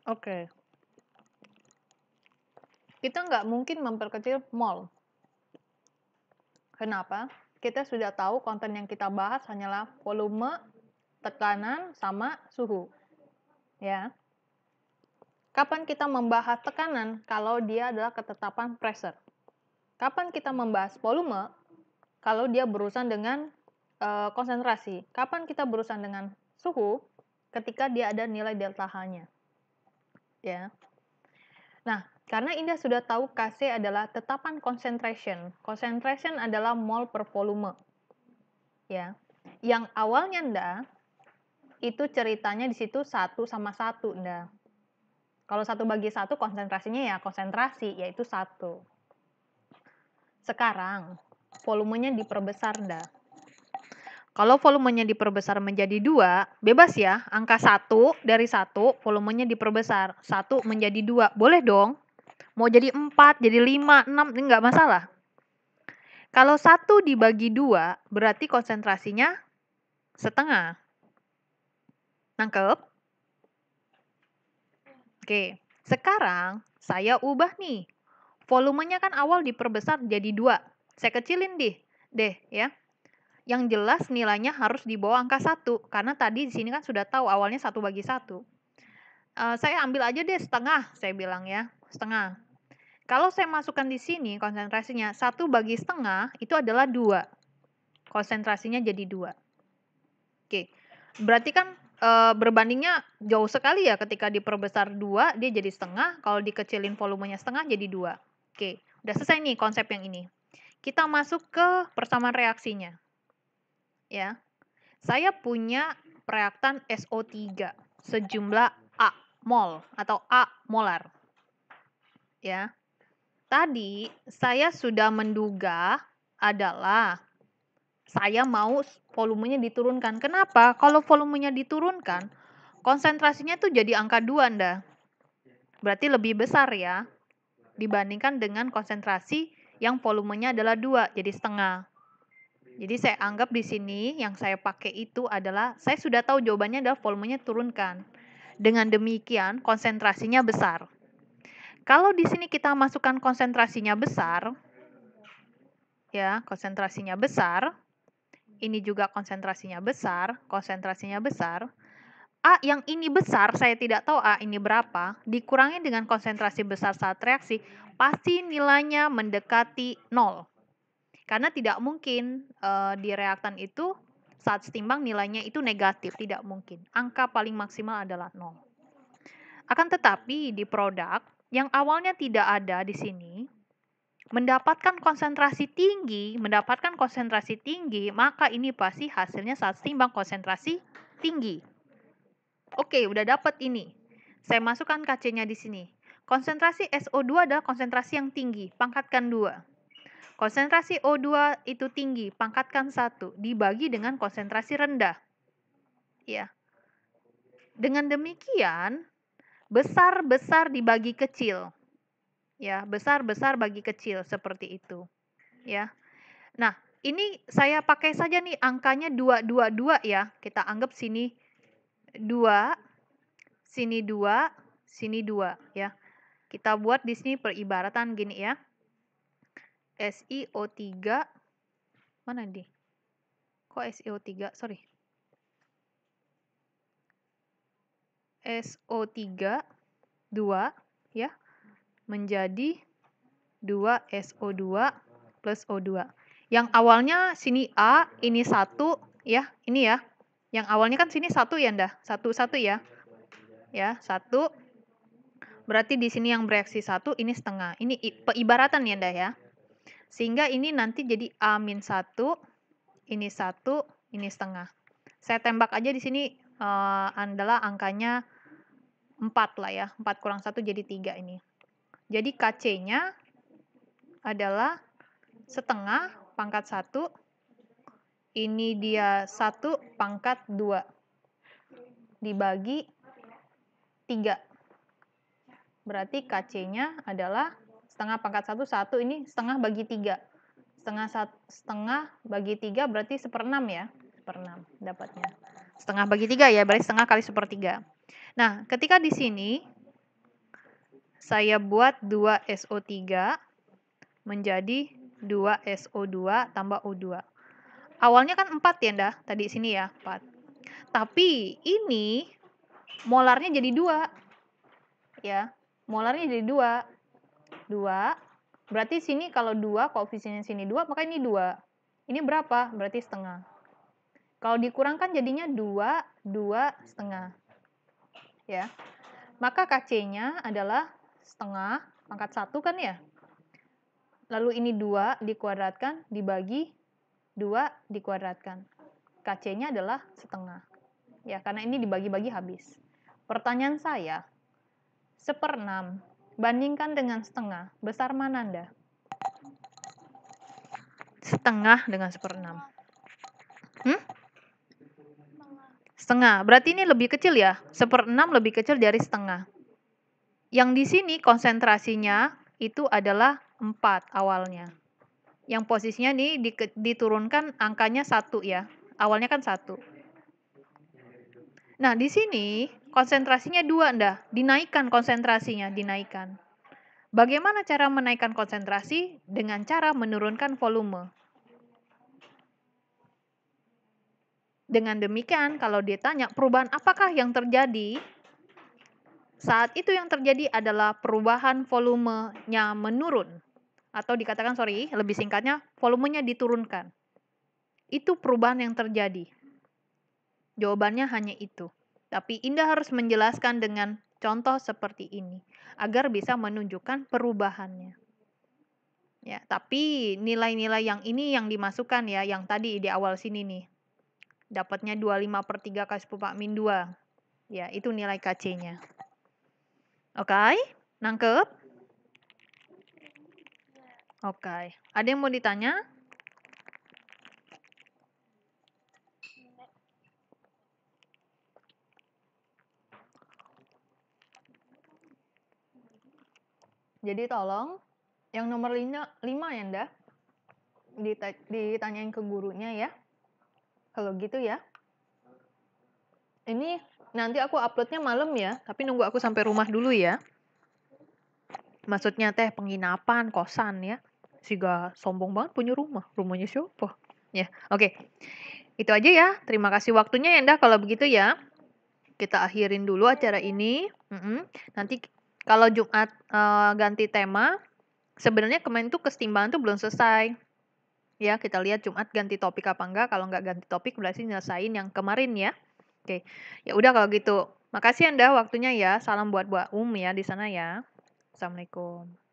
Oke. Kita nggak mungkin memperkecil mol. Kenapa? Kita sudah tahu konten yang kita bahas hanyalah volume, tekanan, sama suhu. Ya. Kapan kita membahas tekanan? Kalau dia adalah ketetapan pressure. Kapan kita membahas volume? Kalau dia berurusan dengan konsentrasi. Kapan kita berurusan dengan suhu? Ketika dia ada nilai delta H-nya. Ya. Nah, karena Indah sudah tahu KC adalah tetapan concentration. Concentration adalah mol per volume. Ya. Yang awalnya Nda, itu ceritanya di situ 1 sama 1, Nda. Kalau 1 bagi 1 konsentrasinya ya konsentrasi, yaitu 1. Sekarang, volumenya diperbesar, Nda. Kalau volumenya diperbesar menjadi 2, bebas ya, angka 1 dari 1, volumenya diperbesar. 1 menjadi 2, boleh dong. Mau jadi 4, jadi 5, 6, ini nggak masalah. Kalau 1 dibagi 2, berarti konsentrasinya setengah. Nangkep? Oke, sekarang saya ubah nih. Volumenya kan awal diperbesar jadi 2. Saya kecilin deh ya. Yang jelas nilainya harus di bawah angka 1. Karena tadi di sini kan sudah tahu awalnya 1 bagi 1. Saya ambil aja deh setengah, saya bilang ya. Setengah. Kalau saya masukkan di sini konsentrasinya 1 bagi setengah itu adalah 2. Konsentrasinya jadi 2. Oke. Berarti kan berbandingnya jauh sekali ya ketika diperbesar 2 dia jadi setengah, kalau dikecilin volumenya setengah jadi 2. Oke, udah selesai nih konsep yang ini. Kita masuk ke persamaan reaksinya. Ya. Saya punya reaktan SO3 sejumlah A mol atau A molar. Ya. Tadi saya sudah menduga adalah saya mau volumenya diturunkan. Kenapa? Kalau volumenya diturunkan, konsentrasinya tuh jadi angka 2, Anda. Berarti lebih besar ya, dibandingkan dengan konsentrasi yang volumenya adalah 2, jadi setengah. Jadi saya anggap di sini yang saya pakai itu adalah, saya sudah tahu jawabannya adalah volumenya turunkan. Dengan demikian, konsentrasinya besar. Kalau di sini kita masukkan konsentrasinya besar, ya, konsentrasinya besar, ini juga konsentrasinya besar, A yang ini besar, saya tidak tahu A ini berapa, dikurangi dengan konsentrasi besar saat reaksi, pasti nilainya mendekati 0. Karena tidak mungkin di reaktan itu saat setimbang nilainya itu negatif, tidak mungkin. Angka paling maksimal adalah 0. Akan tetapi di produk yang awalnya tidak ada di sini, mendapatkan konsentrasi tinggi, maka ini pasti hasilnya saat setimbang konsentrasi tinggi. Oke, udah dapat ini. Saya masukkan Kc-nya di sini. Konsentrasi SO2 adalah konsentrasi yang tinggi, pangkatkan 2. Konsentrasi O2 itu tinggi, pangkatkan 1, dibagi dengan konsentrasi rendah. Ya. Dengan demikian, besar-besar dibagi kecil. Ya, besar-besar bagi kecil seperti itu. Ya. Nah, ini saya pakai saja nih angkanya 2 ya. Kita anggap sini 2, sini 2, sini 2 ya. Kita buat di sini peribaratan gini ya. SiO3 mana nih? Kok SiO3? Sorry. SO3 2 ya menjadi 2SO2 plus O2. Yang awalnya sini A, ini 1 ya, ini ya. Yang awalnya kan sini 1 ya, Ndah. 1 ya. Ya, 1. Berarti di sini yang bereaksi 1, ini setengah. Ini ibaratan ya, Ndah ya. Sehingga ini nanti jadi A-1, ini 1, ini setengah. Saya tembak aja di sini adalah angkanya 4 lah ya. 4 kurang 1 jadi 3 ini. Jadi Kc-nya adalah setengah pangkat 1. Ini dia 1 pangkat 2. Dibagi 3. Berarti Kc-nya adalah setengah pangkat 1, 1 ini setengah bagi 3. Setengah bagi 3 berarti 1/6 ya. 1/6 dapatnya. Setengah bagi 3 ya, berarti setengah kali 1/3. Nah, ketika di sini saya buat 2SO3 menjadi 2SO2 tambah O2. Awalnya kan 4 ya, Ndah, tadi sini ya, 4. Tapi ini molarnya jadi 2. Ya, molarnya jadi 2. 2. Berarti sini kalau 2, koefisiennya sini 2, maka ini 2. Ini berapa? Berarti setengah. Kalau dikurangkan jadinya 2, 2 setengah. Ya. Maka Kc-nya adalah setengah pangkat 1 kan ya? Lalu ini 2 dikuadratkan dibagi 2 dikuadratkan. Kc-nya adalah setengah. Ya, karena ini dibagi-bagi habis. Pertanyaan saya, 1/6 bandingkan dengan setengah, besar mana, Anda? Setengah dengan 1/6. Setengah. Berarti ini lebih kecil ya? 1/6 lebih kecil dari setengah. Yang di sini konsentrasinya itu adalah 4 awalnya. Yang posisinya nih diturunkan angkanya 1 ya. Awalnya kan 1. Nah, di sini konsentrasinya 2, Ndah. Dinaikkan konsentrasinya, dinaikkan. Bagaimana cara menaikkan konsentrasi? Dengan cara menurunkan volume. Dengan demikian, kalau ditanya perubahan apakah yang terjadi, saat itu yang terjadi adalah perubahan volumenya menurun. Atau dikatakan, lebih singkatnya, volumenya diturunkan. Itu perubahan yang terjadi. Jawabannya hanya itu. Tapi Indah harus menjelaskan dengan contoh seperti ini, agar bisa menunjukkan perubahannya. Ya, tapi nilai-nilai yang ini yang dimasukkan ya, yang tadi di awal sini nih. Dapatnya 25/3 kali 10⁻². Ya, itu nilai Kc-nya. Oke? Nangkep? Oke. Ada yang mau ditanya?
Nek.
Jadi tolong yang nomor 5 ya, Nda. Ditanyain ke gurunya ya. Kalau gitu ya. Ini nanti aku uploadnya malam ya, tapi nunggu aku sampai rumah dulu ya. Maksudnya teh penginapan, kosan ya. Siga sombong banget punya rumah. Rumahnya siapa? Ya, oke. Itu aja ya. Terima kasih waktunya ya, Nda. Kalau begitu ya. Kita akhirin dulu acara ini. Nanti kalau Jumat ganti tema, sebenarnya kemarin tuh kesetimbangan tuh belum selesai. Ya, kita lihat Jumat ganti topik apa enggak. Kalau enggak ganti topik berarti nyelesain yang kemarin ya. Oke. Ya udah kalau gitu. Makasih Anda waktunya ya. Salam buat ya di sana ya. Assalamualaikum.